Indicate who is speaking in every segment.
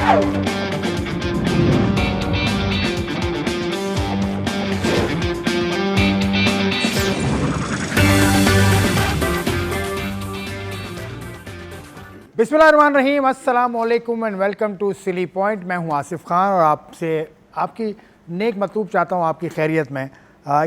Speaker 1: बिस्मिल्लाहिर्रहमानिर्रहीम, अस्सलाम वालेकुम and welcome to silly point. मैं हूं आसिफ खान और आपसे आपकी नेक मतलूब चाहता हूं, आपकी खैरियत में।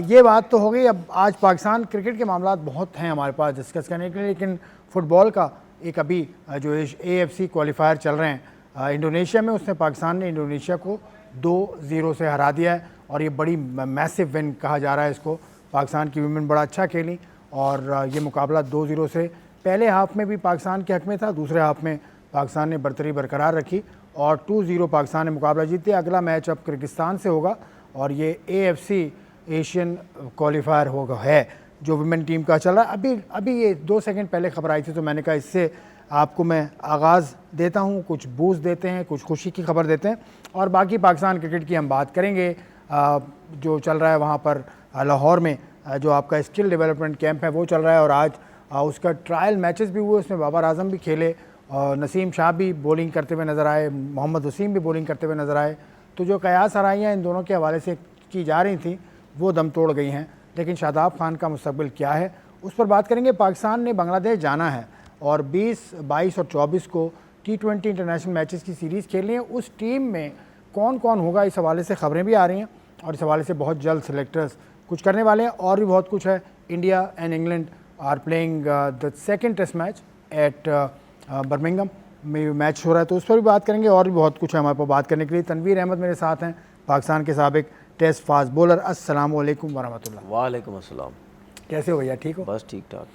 Speaker 1: ये बात तो हो गई। अब आज पाकिस्तान क्रिकेट के मामला बहुत हैं हमारे पास डिस्कस करने के लिए, लेकिन फ़ुटबॉल का एक अभी जो AFC क्वालिफायर चल रहे हैं इंडोनेशिया में, उसमें पाकिस्तान ने इंडोनेशिया को 2-0 से हरा दिया है और ये बड़ी मैसिव विन कहा जा रहा है इसको। पाकिस्तान की वीमेन बड़ा अच्छा खेली और ये मुकाबला 2-0 से पहले हाफ में भी पाकिस्तान के हक में था, दूसरे हाफ में पाकिस्तान ने बरतरी बरकरार रखी और 2-0 पाकिस्तान ने मुकाबला जीत दिया। अगला मैच अब किर्गिस्तान से होगा और ये AFC एशियन क्वालिफायर होगा है जो वुमेन टीम का चल रहा है। अभी ये 2 सेकंड पहले खबर आई थी, तो मैंने कहा इससे आपको मैं आगाज़ देता हूँ, कुछ बूस्ट देते हैं, कुछ खुशी की खबर देते हैं और बाकी पाकिस्तान क्रिकेट की हम बात करेंगे। जो चल रहा है वहाँ पर लाहौर में जो आपका स्किल डेवलपमेंट कैंप है वो चल रहा है और आज उसका ट्रायल मैचेस भी हुए, उसमें बाबर आजम भी खेले और नसीम शाह भी बॉलिंग करते हुए नज़र आए, मोहम्मद वसीम भी बॉलिंग करते हुए नज़र आए। तो जो कयास आराइयाँ इन दोनों के हवाले से की जा रही थी वो दम तोड़ गई हैं, लेकिन शादाब खान का मुस्तकबिल क्या है उस पर बात करेंगे। पाकिस्तान ने बांग्लादेश जाना है और 20, 22 और 24 को T20 इंटरनेशनल मैचेस की सीरीज़ खेलनी है। उस टीम में कौन कौन होगा, इस हवाले से ख़बरें भी आ रही हैं और इस हवाले से बहुत जल्द सेलेक्टर्स कुछ करने वाले हैं और भी बहुत कुछ है। India and England are playing the second test match at Birmingham में मैच हो रहा है, तो उस पर भी बात करेंगे और भी बहुत कुछ है हमारे पास बात करने के लिए। तनवीर अहमद मेरे साथ हैं, पाकिस्तान के साबिक टेस्ट फास्ट बॉलर। अस्सलाम वालेकुम वरहमतुल्लाह।
Speaker 2: वालेकुम अस्सलाम।
Speaker 1: कैसे हो भैया, ठीक हो?
Speaker 2: बस ठीक ठाक।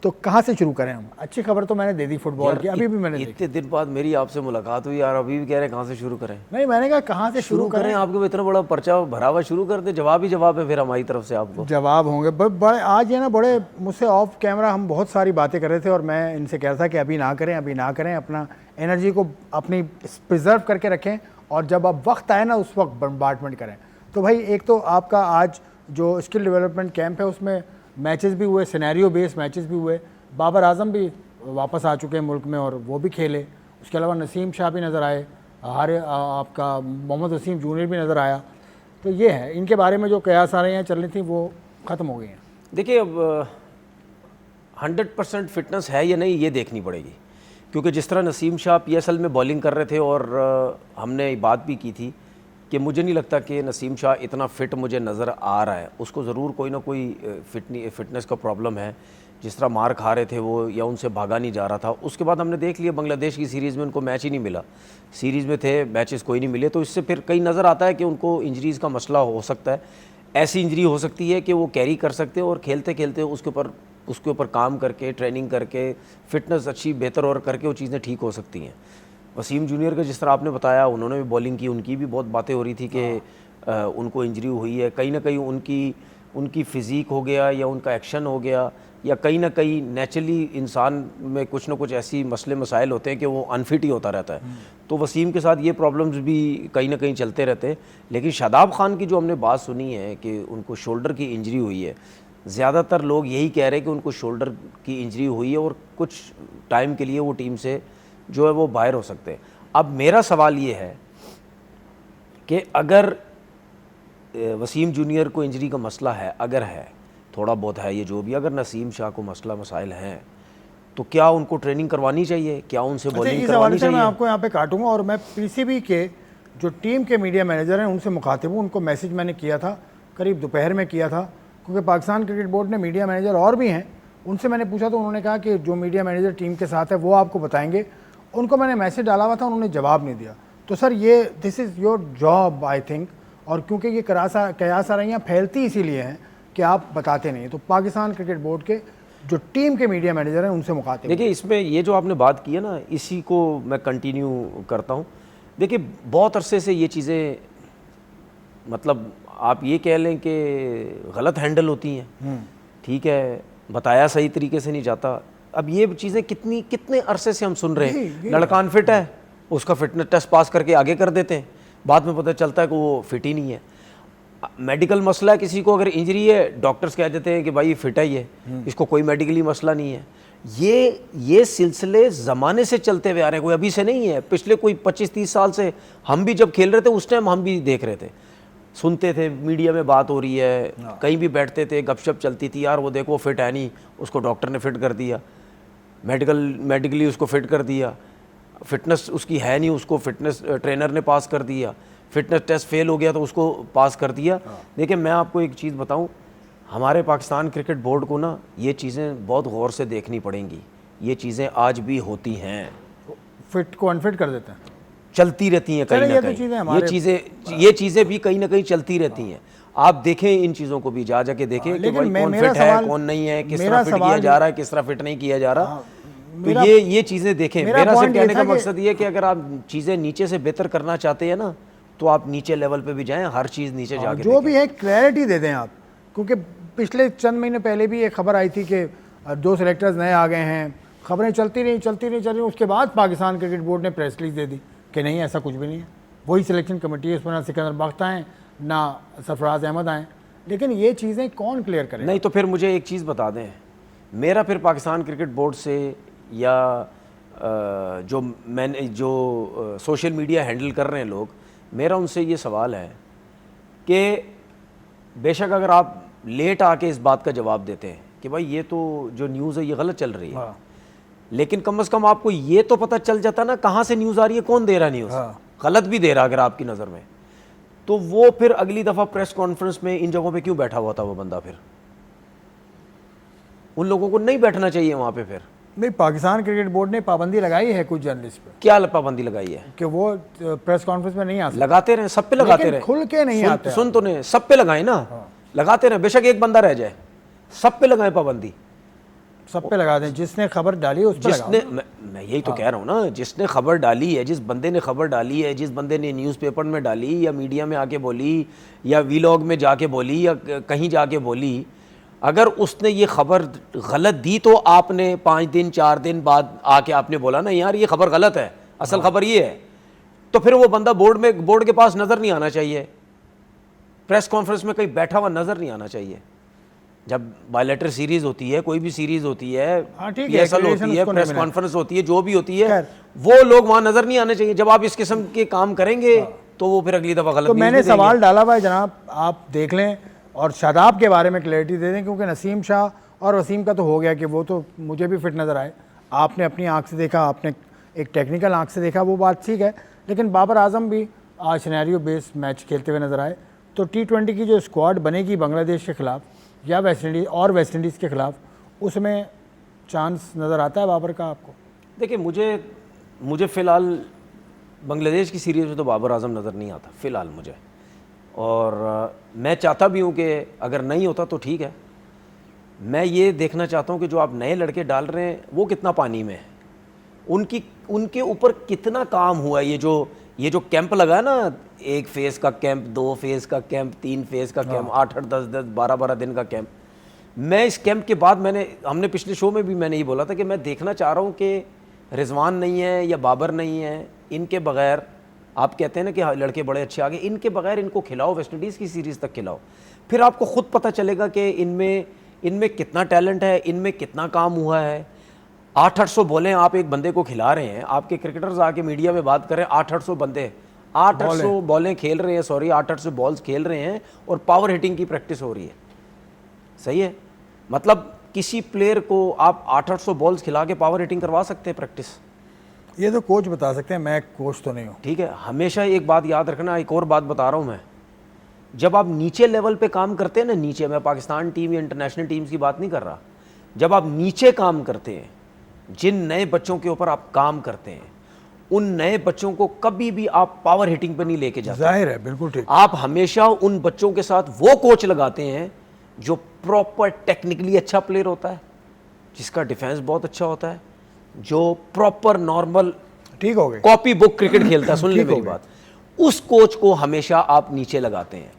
Speaker 1: तो कहाँ से शुरू करें हम? अच्छी खबर तो मैंने दे दी फुटबॉल की, अभी भी मैंने
Speaker 2: इतने दिन बाद मेरी आपसे मुलाकात हुई यार, अभी भी कह रहे हैं कहाँ से शुरू करें।
Speaker 1: नहीं, मैंने कहा कहाँ से शुरू करें।
Speaker 2: आपको इतना बड़ा पर्चा भरा हुआ, शुरू कर दे। जवाब ही जवाब है फिर हमारी तरफ से आपको।
Speaker 1: जवाब होंगे बड़े आज ये ना, बड़े मुझसे ऑफ कैमरा हम बहुत सारी बातें कर रहे थे और मैं इनसे कह रहा था कि अभी ना करें, अभी ना करें, अपना एनर्जी को अपनी प्रिजर्व करके रखें और जब अब वक्त आए ना उस वक्त बम्बार्डमेंट करें। तो भाई एक तो आपका आज जो स्किल डेवलपमेंट कैंप है उसमें मैचेस भी हुए, सिनेरियो बेस्ड मैचेस भी हुए। बाबर आजम भी वापस आ चुके हैं मुल्क में और वो भी खेले। उसके अलावा नसीम शाह भी नज़र आए, आपका मोहम्मद वसीम जूनियर भी नज़र आया। तो ये है, इनके बारे में जो कयास आ रही हैं चल रही थी वो ख़त्म हो गई हैं।
Speaker 2: देखिए अब 100% फिटनेस है या नहीं ये देखनी पड़ेगी, क्योंकि जिस तरह नसीम शाह PSL में बॉलिंग कर रहे थे और हमने बात भी की थी कि मुझे नहीं लगता कि नसीम शाह इतना फ़िट मुझे नज़र आ रहा है। उसको ज़रूर कोई ना कोई फिटनेस का प्रॉब्लम है। जिस तरह मार खा रहे थे वो, या उनसे भागा नहीं जा रहा था। उसके बाद हमने देख लिया बांग्लादेश की सीरीज़ में उनको मैच ही नहीं मिला, सीरीज़ में थे मैचेस कोई नहीं मिले। तो इससे फिर कई नज़र आता है कि उनको इंजरीज़ का मसला हो सकता है। ऐसी इंजरी हो सकती है कि वो कैरी कर सकते हैं और खेलते खेलते उसके ऊपर काम करके, ट्रेनिंग करके, फ़िटनेस अच्छी बेहतर और करके वो चीज़ें ठीक हो सकती हैं। वसीम जूनियर का जिस तरह आपने बताया, उन्होंने भी बॉलिंग की, उनकी भी बहुत बातें हो रही थी कि उनको इंजरी हुई है। कहीं ना कहीं उनकी फ़िज़ीक हो गया या उनका एक्शन हो गया, या कहीं ना कहीं नेचुरली इंसान में कुछ ना कुछ ऐसी मसले मसाइल होते हैं कि वो अनफिट ही होता रहता है। तो वसीम के साथ ये प्रॉब्लम्स भी कहीं ना कहीं चलते रहते हैं। लेकिन शादाब खान की जो हमने बात सुनी है कि उनको शोल्डर की इंजरी हुई है, ज़्यादातर लोग यही कह रहे हैं कि उनको शोल्डर की इंजरी हुई है और कुछ टाइम के लिए वो टीम से जो है वो बाहर हो सकते हैं। अब मेरा सवाल ये है कि अगर वसीम जूनियर को इंजरी का मसला है, अगर है, थोड़ा बहुत है, ये जो भी, अगर नसीम शाह को मसला मसाइल हैं तो क्या उनको ट्रेनिंग करवानी चाहिए? क्या उनसे बॉलिंग करवानी चाहिए?
Speaker 1: मैं आपको यहाँ पे काटूंगा और मैं PCB के जो टीम के मीडिया मैनेजर हैं उनसे मुखातिब हूँ। उनको मैसेज मैंने किया था, करीब दोपहर में किया था, क्योंकि पाकिस्तान क्रिकेट बोर्ड ने मीडिया मैनेजर और भी हैं, उनसे मैंने पूछा तो उन्होंने कहा कि जो मीडिया मैनेजर टीम के साथ है वो आपको बताएंगे। उनको मैंने मैसेज डाला हुआ था, उन्होंने जवाब नहीं दिया। तो सर ये this is your job I think, और क्योंकि ये कयास आ रही हैं फैलती इसीलिए हैं कि आप बताते नहीं। तो पाकिस्तान क्रिकेट बोर्ड के जो टीम के मीडिया मैनेजर हैं उनसे मुखातिब।
Speaker 2: देखिए इसमें ये जो आपने बात की है ना, इसी को मैं कंटिन्यू करता हूँ। देखिए बहुत अरसे से ये चीज़ें, मतलब आप ये कह लें कि गलत हैंडल होती हैं, ठीक है, बताया सही तरीके से नहीं जाता। अब ये चीज़ें कितने अरसे से हम सुन रहे हैं, लड़का अनफिट है, उसका फिटनेस टेस्ट पास करके आगे कर देते हैं, बाद में पता चलता है कि वो फिट ही नहीं है। मेडिकल मसला है, किसी को अगर इंजरी है डॉक्टर्स कह देते हैं कि भाई फिट है ये, इसको कोई मेडिकली मसला नहीं है। ये सिलसिले ज़माने से चलते हुए आ रहे हैं, कोई अभी से नहीं है। पिछले कोई 25-30 साल से हम भी जब खेल रहे थे उस टाइम हम भी देख रहे थे, सुनते थे, मीडिया में बात हो रही है, कहीं भी बैठते थे, गपशप चलती थी, यार वो देखो फिट है नहीं, उसको डॉक्टर ने फिट कर दिया, मेडिकली उसको फिट कर दिया, फिटनेस उसकी है नहीं, उसको फिटनेस ट्रेनर ने पास कर दिया, फिटनेस टेस्ट फेल हो गया तो उसको पास कर दिया। देखिए मैं आपको एक चीज़ बताऊं, हमारे पाकिस्तान क्रिकेट बोर्ड को ना ये चीज़ें बहुत गौर से देखनी पड़ेंगी। ये चीज़ें आज भी होती हैं,
Speaker 1: फिट को अनफिट कर देते हैं,
Speaker 2: चलती रहती हैं कहीं ना कहीं। ये चीज़ें भी कहीं ना कहीं चलती रहती हैं। आप देखें इन चीज़ों को भी, जाके देखें कि भाई कौन फिट है कौन नहीं है, किस तरह फिट किया जा रहा है, किस तरह फिट नहीं किया जा रहा। तो ये चीज़ें देखें। मेरा सिर्फ कहने का मकसद ये है कि अगर आप चीज़ें नीचे से बेहतर करना चाहते हैं ना, तो आप नीचे लेवल पे भी जाएं, हर चीज़ नीचे जाके
Speaker 1: जो भी है क्लैरिटी दे दें आप। क्योंकि पिछले चंद महीने पहले भी एक खबर आई थी कि 2 सेलेक्टर्स नए आ गए हैं, खबरें चलती रही। उसके बाद पाकिस्तान क्रिकेट बोर्ड ने प्रेस रिलीज दे दी कि नहीं ऐसा कुछ भी नहीं है, वही सिलेक्शन कमेटी है, उसमें ना सिकंदर बख्त आएँ ना सरफराज अहमद आएँ। लेकिन ये चीज़ें कौन क्लियर करे?
Speaker 2: नहीं तो फिर मुझे एक चीज़ बता दें, मेरा फिर पाकिस्तान क्रिकेट बोर्ड से या जो सोशल मीडिया हैंडल कर रहे हैं लोग, मेरा उनसे ये सवाल है कि बेशक अगर आप लेट आके इस बात का जवाब देते हैं कि भाई ये तो जो न्यूज़ है ये गलत चल रही है, लेकिन कम से कम आपको ये तो पता चल जाता ना कहाँ से न्यूज़ आ रही है, कौन दे रहा न्यूज़, गलत भी दे रहा अगर आपकी नज़र में, तो वो फिर अगली दफ़ा प्रेस कॉन्फ्रेंस में इन जगहों पे क्यों बैठा हुआ था वो बंदा? फिर उन लोगों को नहीं बैठना चाहिए वहाँ पे। फिर
Speaker 1: नहीं, पाकिस्तान क्रिकेट बोर्ड ने पाबंदी लगाई है कुछ जर्नलिस्ट पे।
Speaker 2: क्या पाबंदी लगाई है?
Speaker 1: कि वो प्रेस कॉन्फ्रेंस में नहीं आ सकते।
Speaker 2: लगाते रहे, सब पे लगाते रहे,
Speaker 1: खुल के नहीं आते।
Speaker 2: सुन तो नहीं, सब पे लगाए ना, लगाते रहे, बेशक एक बंदा रह जाए, सब पे लगाए पाबंदी,
Speaker 1: सब पे लगा दें। जिसने खबर डाली उस पे
Speaker 2: जिसने मैं यही तो कह रहा हूँ ना, जिसने खबर डाली है, जिस बंदे ने खबर डाली है, जिस बंदे ने न्यूज़पेपर में डाली या मीडिया में आके बोली या वीलॉग में जाके बोली या कहीं जाके बोली, अगर उसने ये खबर गलत दी तो आपने 5 दिन 4 दिन बाद आके आपने बोला ना यार ये खबर गलत है, असल खबर ये है, तो फिर वो बंदा बोर्ड के पास नज़र नहीं आना चाहिए, प्रेस कॉन्फ्रेंस में कहीं बैठा हुआ नज़र नहीं आना चाहिए। जब बायलैटरल सीरीज होती है, कोई भी सीरीज होती है, PSL होती है, प्रेस कॉन्फ्रेंस होती है, जो भी होती है, वो लोग वहाँ नज़र नहीं आने चाहिए। जब आप इस किस्म के काम करेंगे तो वो फिर अगली दफ़ा गलत।
Speaker 1: तो मैंने सवाल डाला हुआ है जनाब, आप देख लें और शादाब के बारे में क्लैरिटी दे दें, क्योंकि नसीम शाह और वसीम का तो हो गया कि वो तो मुझे भी फिट नज़र आए, आपने अपनी आंख से देखा, आपने एक टेक्निकल आंख से देखा, वो बात ठीक है, लेकिन बाबर आजम भी आज सिनेरियो बेस्ड मैच खेलते हुए नज़र आए। तो T20 की जो स्क्वाड बनेगी बांग्लादेश के ख़िलाफ़ या वेस्ट इंडीज़ के ख़िलाफ़, उसमें चांस नज़र आता है बाबर का आपको?
Speaker 2: देखिए मुझे फ़िलहाल बांग्लादेश की सीरीज़ में तो बाबर आजम नज़र नहीं आता फ़िलहाल मुझे, और मैं चाहता भी हूँ कि अगर नहीं होता तो ठीक है। मैं ये देखना चाहता हूँ कि जो आप नए लड़के डाल रहे हैं वो कितना पानी में है, उनके ऊपर कितना काम हुआ है। ये जो कैंप लगा है ना, 1 फेज़ का कैंप, 2 फेज़ का कैंप, 3 फेज़ का कैंप, 8-8, 10-10, 12-12 दिन का कैंप। मैं इस कैंप के बाद हमने पिछले शो में भी मैंने ये बोला था कि मैं देखना चाह रहा हूँ कि रिजवान नहीं है या बाबर नहीं है, इनके बगैर, आप कहते हैं ना कि लड़के बड़े अच्छे आ गए, इनके बगैर इनको खिलाओ, वेस्ट इंडीज़ की सीरीज़ तक खिलाओ, फिर आपको ख़ुद पता चलेगा कि इनमें कितना टैलेंट है, इनमें कितना काम हुआ है। 800 बॉलें आप एक बंदे को खिला रहे हैं, आपके क्रिकेटर्स आके मीडिया में बात करें, 800 बंदे 800 बॉलें खेल रहे हैं, 800 बॉल्स खेल रहे हैं और पावर हिटिंग की प्रैक्टिस हो रही है। सही है, मतलब किसी प्लेयर को आप 800 बॉल्स खिला के पावर हिटिंग करवा सकते हैं प्रैक्टिस?
Speaker 1: ये तो कोच बता सकते हैं, मैं कोच तो नहीं हूँ।
Speaker 2: ठीक है, हमेशा एक बात याद रखना, एक और बात बता रहा हूँ मैं, जब आप नीचे लेवल पे काम करते हैं ना, नीचे, मैं पाकिस्तान टीम या इंटरनेशनल टीम्स की बात नहीं कर रहा, जब आप नीचे काम करते हैं, जिन नए बच्चों के ऊपर आप काम करते हैं, उन नए बच्चों को कभी भी आप पावर हिटिंग पे नहीं लेके जाते।
Speaker 1: जाहिर है, बिल्कुल ठीक।
Speaker 2: आप हमेशा उन बच्चों के साथ वो कोच लगाते हैं जो प्रॉपर टेक्निकली अच्छा प्लेयर होता है, जिसका डिफेंस बहुत अच्छा होता है, जो प्रॉपर नॉर्मल,
Speaker 1: ठीक हो गए,
Speaker 2: कॉपी बुक क्रिकेट खेलता है, सुन ले मेरी बात, उस कोच को हमेशा आप नीचे लगाते हैं।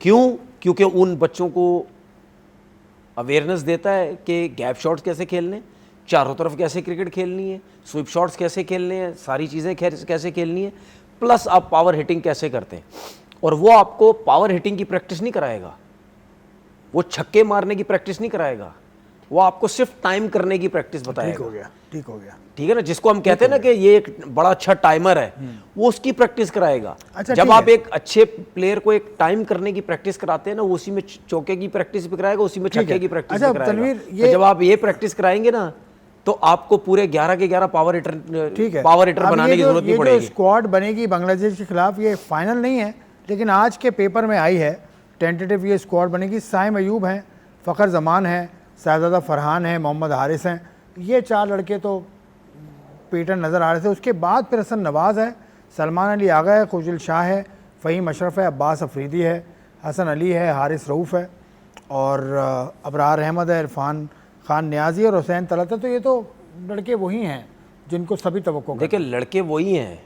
Speaker 2: क्यों? क्योंकि उन बच्चों को अवेयरनेस देता है कि गैप शॉट्स कैसे खेलने, चारों तरफ कैसे क्रिकेट खेलनी है, स्विप शॉट्स कैसे खेलने हैं, सारी चीज़ें कैसे खेलनी है, प्लस आप पावर हिटिंग कैसे करते हैं। और वो आपको पावर हिटिंग की प्रैक्टिस नहीं कराएगा, वो छक्के मारने की प्रैक्टिस नहीं कराएगा, वो आपको सिर्फ टाइम करने की प्रैक्टिस बताएगा।
Speaker 1: ठीक हो गया, ठीक हो गया।
Speaker 2: ठीक है ना, जिसको हम कहते हैं ना कि ये एक बड़ा अच्छा टाइमर है, वो उसकी प्रैक्टिस कराएगा।
Speaker 1: अच्छा,
Speaker 2: जब
Speaker 1: ठीक
Speaker 2: आप
Speaker 1: है।
Speaker 2: एक अच्छे प्लेयर को एक टाइम करने की प्रैक्टिस कराते हैं ना, वो उसी में चौके की प्रैक्टिस भी कराएगा, उसी में
Speaker 1: ठीक
Speaker 2: छक्के
Speaker 1: है।
Speaker 2: की प्रैक्टिस
Speaker 1: अच्छा,
Speaker 2: भी कराएगा।
Speaker 1: तनवीर,
Speaker 2: तो जब आप ये प्रैक्टिस कराएंगे ना, तो आपको पूरे 11 के 11 पावर
Speaker 1: ठीक है,
Speaker 2: हिटर
Speaker 1: अब
Speaker 2: बनाने की जरूरत नहीं
Speaker 1: ये जो
Speaker 2: पड़ेगी।
Speaker 1: स्क्वाड बनेगी बांग्लादेश के खिलाफ, ये फाइनल नहीं है, लेकिन आज के पेपर में आई है टेंटेटिव ये स्क्वाड बनेगी। साइम अयूब हैं, फ़खर जमान है, साहबजादा फरहान है, मोहम्मद हारिस हैं, ये 4 लड़के तो पैटर्न नज़र आ रहे थे। उसके बाद फिर हसन नवाज़ है, सलमान अली आगा है, खुजल शाह है, फ़हीम अशरफ है, अब्बास अफरीदी है, हसन अली है, हारिस रऊफ़ है, और अबरार अहमद है, इरफान खान न्याजी और हुसैन तलत है। तो ये तो लड़के वही हैं जिनको सभी तवक्को
Speaker 2: देखिए, लड़के वही हैं,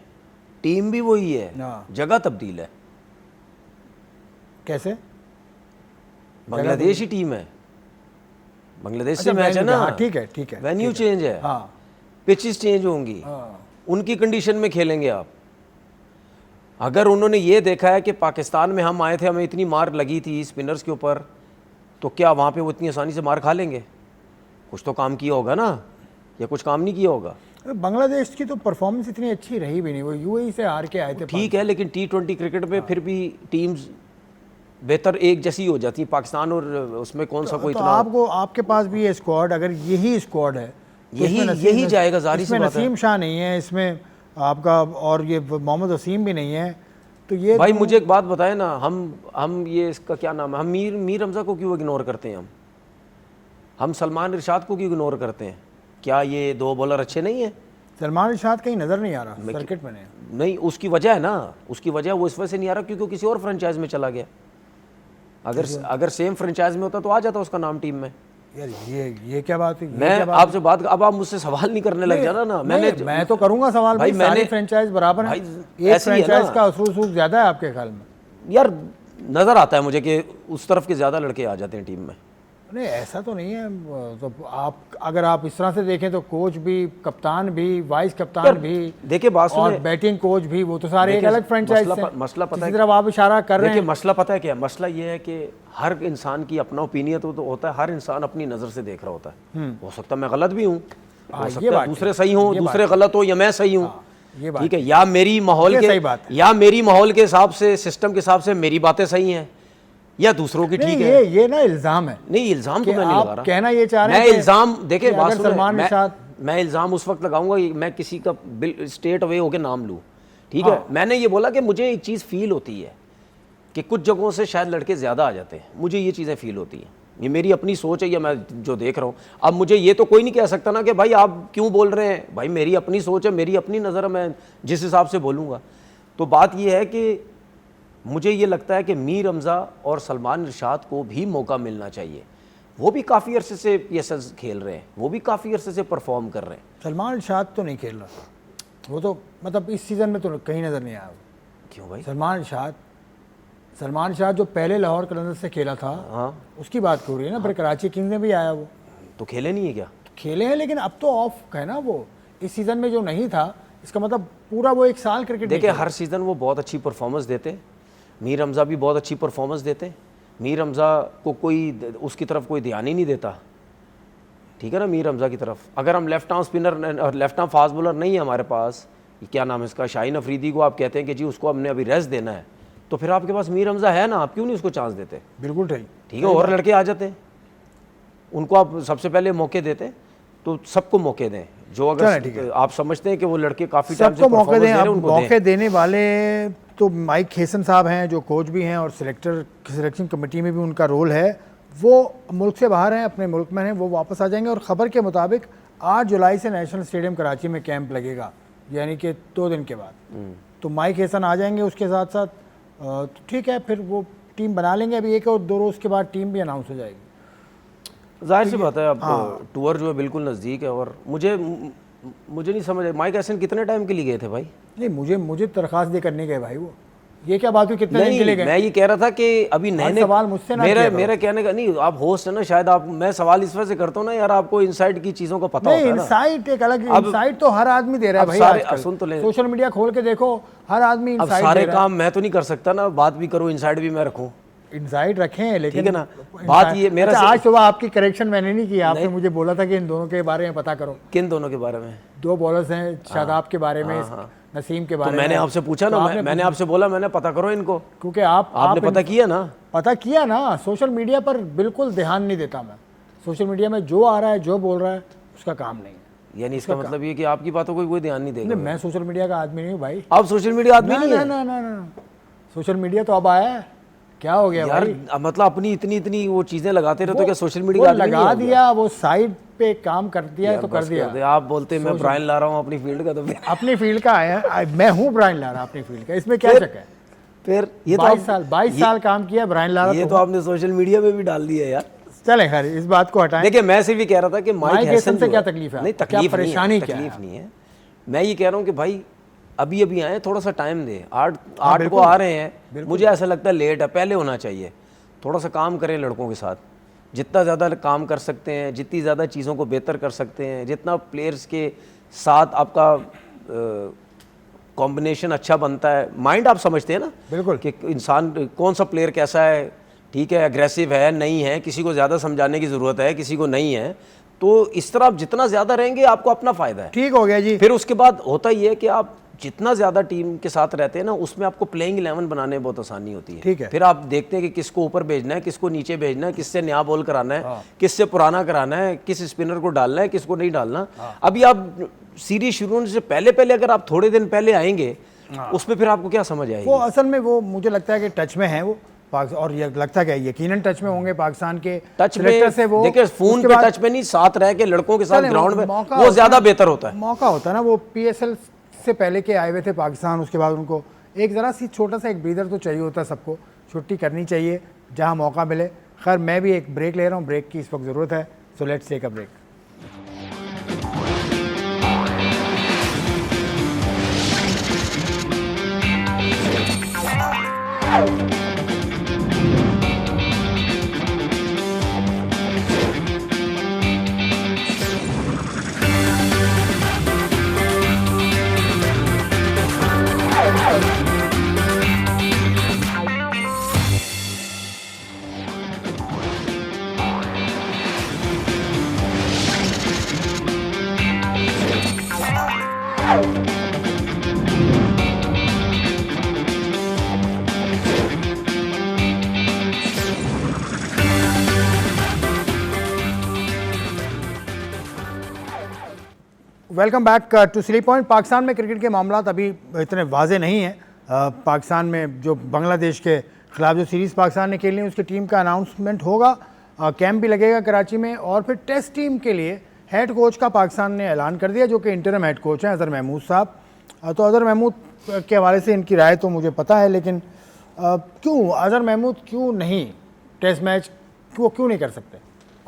Speaker 2: टीम भी वही है,
Speaker 1: हाँ।
Speaker 2: जगह तब्दील है।
Speaker 1: कैसे?
Speaker 2: बांग्लादेश ही टीम है, बांग्लादेश से
Speaker 1: अच्छा,
Speaker 2: मैच है
Speaker 1: venue,
Speaker 2: ना।
Speaker 1: हाँ, ठीक है, ठीक है,
Speaker 2: वेन्यू
Speaker 1: ठीक है।
Speaker 2: चेंज है,
Speaker 1: हाँ,
Speaker 2: पिचेस चेंज होंगी,
Speaker 1: हाँ,
Speaker 2: उनकी कंडीशन में खेलेंगे आप। अगर उन्होंने ये देखा है कि पाकिस्तान में हम आए थे, हमें इतनी मार लगी थी स्पिनर्स के ऊपर, तो क्या वहाँ पे वो इतनी आसानी से मार खा लेंगे? कुछ तो काम किया होगा ना, या कुछ काम नहीं किया होगा।
Speaker 1: बांग्लादेश की तो परफॉर्मेंस इतनी अच्छी रही भी नहीं, वो यूएई से हार के आए थे।
Speaker 2: ठीक है, लेकिन T20 क्रिकेट में फिर भी टीम्स बेहतर एक जैसी हो जाती है। पाकिस्तान और उसमें कौन सा कोई
Speaker 1: तो
Speaker 2: इतना
Speaker 1: आपको, आपके पास भी ये स्क्वाड, अगर यही स्क्वाड है तो
Speaker 2: यही जाएगा, जाहिर सी
Speaker 1: इसमें
Speaker 2: बात है।
Speaker 1: नसीम शाह नहीं है, इसमें आपका, और ये मोहम्मद वसीम भी नहीं है, तो ये
Speaker 2: भाई मुझे एक बात बताए ना, हम ये इसका क्या नाम है, हम मीर हमजा को क्यों इग्नोर करते हैं? हम सलमान इरशाद को क्यों इग्नोर करते हैं? क्या ये 2 बॉलर अच्छे नहीं है?
Speaker 1: सलमान इरशाद कहीं नज़र नहीं आ रहा सर्किट में।
Speaker 2: नहीं, उसकी वजह है ना, उसकी वजह वो इस वजह से नहीं आ रहा क्योंकि किसी और फ्रेंचाइज में चला गया। अगर सेम फ्रेंचाइज में होता तो आ जाता उसका नाम टीम में।
Speaker 1: यार ये क्या बात है?
Speaker 2: मैं आपसे बात, अब आप मुझसे सवाल नहीं करने लग जाना ना।
Speaker 1: मैं तो करूंगा सवाल भाई, सारी फ्रेंचाइज बराबर है, एक फ्रेंचाइज का असरूसूख ज्यादा है आपके ख्याल में?
Speaker 2: यार नजर आता है मुझे कि उस तरफ के ज्यादा लड़के आ जाते हैं टीम में।
Speaker 1: नहीं, ऐसा तो नहीं है। तो आप, अगर आप इस तरह से देखें तो कोच भी, कप्तान भी, वाइस कप्तान भी,
Speaker 2: देखिए बात
Speaker 1: और
Speaker 2: सुने,
Speaker 1: बैटिंग कोच भी, वो तो सारे एक अलग फ्रेंचाइज हैं।
Speaker 2: मसला पता है,
Speaker 1: जिस तरह आप इशारा कर रहे हैं।
Speaker 2: देखिए मसला पता है क्या? मसला ये है कि हर इंसान की अपना ओपिनियन तो होता है, हर इंसान अपनी नज़र से देख रहा होता है। हो सकता है मैं गलत भी हूँ, हो सकता है दूसरे सही हो, दूसरे गलत हो, या मैं सही हूँ, ठीक है, या मेरी माहौल के हिसाब से, सिस्टम के हिसाब से मेरी बातें सही हैं, या दूसरों की ठीक है।
Speaker 1: ये ना इल्जाम है।
Speaker 2: नहीं, इल्जाम तो मैं नहीं लगा रहा।
Speaker 1: कहना ये चाह रहे हैं
Speaker 2: मैं इल्जाम, देखिए बात
Speaker 1: सुनिए,
Speaker 2: मैं इल्जाम उस वक्त लगाऊंगा मैं किसी का स्टेट अवे होकर नाम लूँ, ठीक है। मैंने ये बोला कि मुझे एक चीज़ फील होती है कि कुछ जगहों से शायद लड़के ज़्यादा आ जाते हैं, मुझे ये चीज़ें फील होती हैं। ये मेरी अपनी सोच है, या मैं जो देख रहा हूँ। अब मुझे ये तो कोई नहीं कह सकता ना कि भाई आप क्यों बोल रहे हैं। भाई मेरी अपनी सोच है, मेरी अपनी नज़र है, मैं जिस हिसाब से बोलूँगा। तो बात ये है कि मुझे ये लगता है कि मीर हमजा और सलमान इरशाद को भी मौका मिलना चाहिए। वो भी काफ़ी अरसे से PSL खेल रहे हैं, वो भी काफ़ी अरसे से परफॉर्म कर रहे हैं।
Speaker 1: सलमान इरशाद तो नहीं खेल रहा, वो तो मतलब इस सीज़न में तो कहीं नज़र नहीं आया।
Speaker 2: क्यों भाई?
Speaker 1: सलमान इरशाद जो पहले लाहौर कलंदर्स से खेला था,
Speaker 2: हाँ,
Speaker 1: उसकी बात हो रही है ना। फिर कराची किंग्स में भी आया वो,
Speaker 2: तो खेले नहीं है क्या?
Speaker 1: खेले हैं, लेकिन अब तो ऑफ है ना वो। इस सीज़न में जो नहीं था, इसका मतलब पूरा वो 1 साल क्रिकेट।
Speaker 2: देखिए हर सीज़न वो बहुत अच्छी परफॉर्मेंस देते। मीर हमजा भी बहुत अच्छी परफॉर्मेंस देते। मीर हमजा को कोई उसकी तरफ कोई ध्यान ही नहीं देता, ठीक है ना। मीर हमजा की तरफ अगर हम लेफ्ट आर्म स्पिनर और लेफ्ट आर्म फास्ट बॉलर नहीं है हमारे पास, क्या नाम है इसका, शाहीन अफरीदी को आप कहते हैं कि जी उसको हमने अभी रेस्ट देना है, तो फिर आपके पास मीर हमजा है ना, आप क्यों नहीं उसको चांस देते?
Speaker 1: बिल्कुल
Speaker 2: ठीक है, और लड़के आ जाते हैं, उनको आप सबसे पहले मौके देते, तो सबको मौके दें। जो अगर आप समझते हैं कि वो लड़के काफ़ी टाइम से
Speaker 1: मौके दें, उनको मौके देने वाले तो माइक हेसन साहब हैं जो कोच भी हैं, और सिलेक्शन कमेटी में भी उनका रोल है। वो मुल्क से बाहर हैं, अपने मुल्क में हैं, वो वापस आ जाएंगे। और ख़बर के मुताबिक 8 जुलाई से नेशनल स्टेडियम कराची में कैंप लगेगा, यानी कि 2 दिन के बाद। तो माइक हेसन आ जाएंगे उसके साथ साथ, तो ठीक है, फिर वो टीम बना लेंगे। अभी 1 और 2 रोज़ के बाद टीम भी अनाउंस हो जाएगी।
Speaker 2: जाहिर सी बात है, अब टूर जो है बिल्कुल नज़दीक है। और मुझे नहीं समझ, माइक हेसन कितने टाइम के लिए गए थे भाई?
Speaker 1: नहीं, मुझे दरख्वास्त दे करने गए भाई वो। ये क्या बात हुई, कितने दिन के लिए
Speaker 2: नहीं,
Speaker 1: गए?
Speaker 2: मैं ये कह रहा था कि अभी नए
Speaker 1: सवाल मुझसे ना
Speaker 2: मेरा
Speaker 1: किया करो।
Speaker 2: मेरा कहने का नहीं, आप होस्ट है ना, शायद आप, मैं सवाल इस वजह से करता हूँ ना यार, आपको इनसाइड की चीजों का पता
Speaker 1: नहीं,
Speaker 2: होता है ना।
Speaker 1: इनसाइट एक अलग, इनसाइट तो हर आदमी दे रहा है
Speaker 2: अब
Speaker 1: भाई
Speaker 2: सारे
Speaker 1: आजकल।
Speaker 2: सुन तो ले,
Speaker 1: सोशल मीडिया खोल के देखो, हर आदमी
Speaker 2: अब
Speaker 1: इनसाइट
Speaker 2: सारे
Speaker 1: दे रहा
Speaker 2: काम मैं तो नहीं कर सकता ना, बात भी करूँ इनसाइड भी मैं रखूँ,
Speaker 1: है। इनसाइट रखें, लेकिन
Speaker 2: ठीक है ना। बात ये मेरा
Speaker 1: अच्छा,
Speaker 2: से-
Speaker 1: आज सुबह आपकी करेक्शन मैंने नहीं किया, आपने मुझे बोला था कि इन दोनों के बारे में पता करो।
Speaker 2: किन दोनों के बारे में?
Speaker 1: दो बॉलर्स हैं, शादाब के बारे में, नसीम के
Speaker 2: तो
Speaker 1: बारे में।
Speaker 2: मैंने आपसे पूछा ना, मैंने आपसे बोला, मैंने पता करो इनको,
Speaker 1: क्योंकि आपने
Speaker 2: पता किया ना।
Speaker 1: पता किया ना। सोशल मीडिया पर बिल्कुल ध्यान नहीं देता मैं। सोशल मीडिया में जो आ रहा है, जो बोल रहा है, उसका काम नहीं है।
Speaker 2: यानी इसका मतलब ये कि आपकी बातों को कोई ध्यान नहीं देगा।
Speaker 1: नहीं, मैं सोशल मीडिया का आदमी नहीं हूँ भाई।
Speaker 2: आप सोशल मीडिया आदमी नहीं है
Speaker 1: ना ना ना, सोशल मीडिया तो अब आया है, क्या हो गया
Speaker 2: यार।
Speaker 1: भाई?
Speaker 2: मतलब अपनी इतनी वो चीजें लगाते रहे तो क्या सोशल मीडिया
Speaker 1: वो
Speaker 2: का आदमी नहीं
Speaker 1: लगा
Speaker 2: है?
Speaker 1: दिया, वो साइड पे काम कर दिया है तो कर
Speaker 2: बस
Speaker 1: दिया।
Speaker 2: दे, आप बोलते मैं ब्रायन ला रहा हूँ अपनी फील्ड का, तो
Speaker 1: अपनी फील्ड का आया, मैं हूँ ब्रायन लारा अपनी फील्ड का, इसमें क्या शक है?
Speaker 2: फिर ये तो
Speaker 1: 22 साल काम किया ब्रायन लारा।
Speaker 2: ये तो आपने सोशल मीडिया में भी डाल दिया यार।
Speaker 1: चले खैर, इस बात को हटाएं।
Speaker 2: देखिए, मैं सिर्फ ये कह रहा था कि माइक हैसन
Speaker 1: से क्या तकलीफ है?
Speaker 2: नहीं,
Speaker 1: क्या
Speaker 2: तकलीफ
Speaker 1: परेशानी
Speaker 2: नहीं है,
Speaker 1: क्या है?
Speaker 2: तकलीफ नहीं है। मैं ये कह रहा हूँ कि भाई अभी अभी आए, थोड़ा सा टाइम दे। 8 को आ रहे हैं, मुझे ऐसा लगता है लेट है, पहले होना चाहिए। थोड़ा सा काम करें लड़कों के साथ, जितना ज़्यादा काम कर सकते हैं, जितनी ज़्यादा चीज़ों को बेहतर कर सकते हैं, जितना प्लेयर्स के साथ आपका कॉम्बिनेशन अच्छा बनता है। माइंड आप समझते हैं ना
Speaker 1: बिल्कुल,
Speaker 2: कि इंसान कौन सा प्लेयर कैसा है, ठीक है, एग्रेसिव है नहीं है, किसी को ज़्यादा समझाने की ज़रूरत है, किसी को नहीं है। तो इस तरह आप जितना ज़्यादा रहेंगे आपको अपना फ़ायदा है।
Speaker 1: ठीक हो गया जी।
Speaker 2: फिर उसके बाद होता ही है कि आप जितना ज़्यादा टीम के साथ रहते हैं ना, उसमें आपको प्लेइंग 11 बनाने में बहुत आसानी होती है।
Speaker 1: ठीक है।
Speaker 2: फिर आप देखते हैं कि किसको ऊपर भेजना है, किसको नीचे भेजना है, किससे नया बॉल कराना है, किससे पुराना कराना है, किस स्पिनर को डालना है, किसको नहीं डालना। अभी आप सीरीज शुरू होने से पहले पहले अगर आप थोड़े दिन पहले आएंगे, उसमें फिर आपको क्या समझ आएगी?
Speaker 1: वो असल में वो मुझे लगता है कि टच में है वो और ये लगता है यकीनन टच में होंगे पाकिस्तान के
Speaker 2: टच
Speaker 1: सिलेक्टर
Speaker 2: में
Speaker 1: से। वो
Speaker 2: देखिए, फोन पे टच में नहीं, साथ रह के लड़कों के साथ ग्राउंड में, वो ज्यादा बेहतर होता है।
Speaker 1: मौका होता है ना। वो पीएसएल से पहले के आए हुए थे पाकिस्तान, उसके बाद उनको एक ज़रा सी छोटा सा एक ब्रीदर तो चाहिए होता है, सबको छुट्टी करनी चाहिए जहां मौका मिले। खैर, मैं भी एक ब्रेक ले रहा हूँ, ब्रेक की इस वक्त ज़रूरत है, so let's take a break. Welcome back to silly point. Pakistan में क्रिकेट के मामलात अभी इतने वाजे नहीं हैं। पाकिस्तान में जो बांग्लादेश के खिलाफ जो सीरीज़ पाकिस्तान ने खेलनी है, उसकी टीम का अनाउंसमेंट होगा, कैंप भी लगेगा कराची में, और फिर टेस्ट टीम के लिए हेड कोच का पाकिस्तान ने ऐलान कर दिया, जो कि इंटरिम हेड कोच हैं अज़हर महमूद साहब। तो अज़हर महमूद के हवाले से इनकी राय तो मुझे पता है, लेकिन क्यों अज़हर महमूद क्यों नहीं टेस्ट मैच क्यों नहीं कर सकते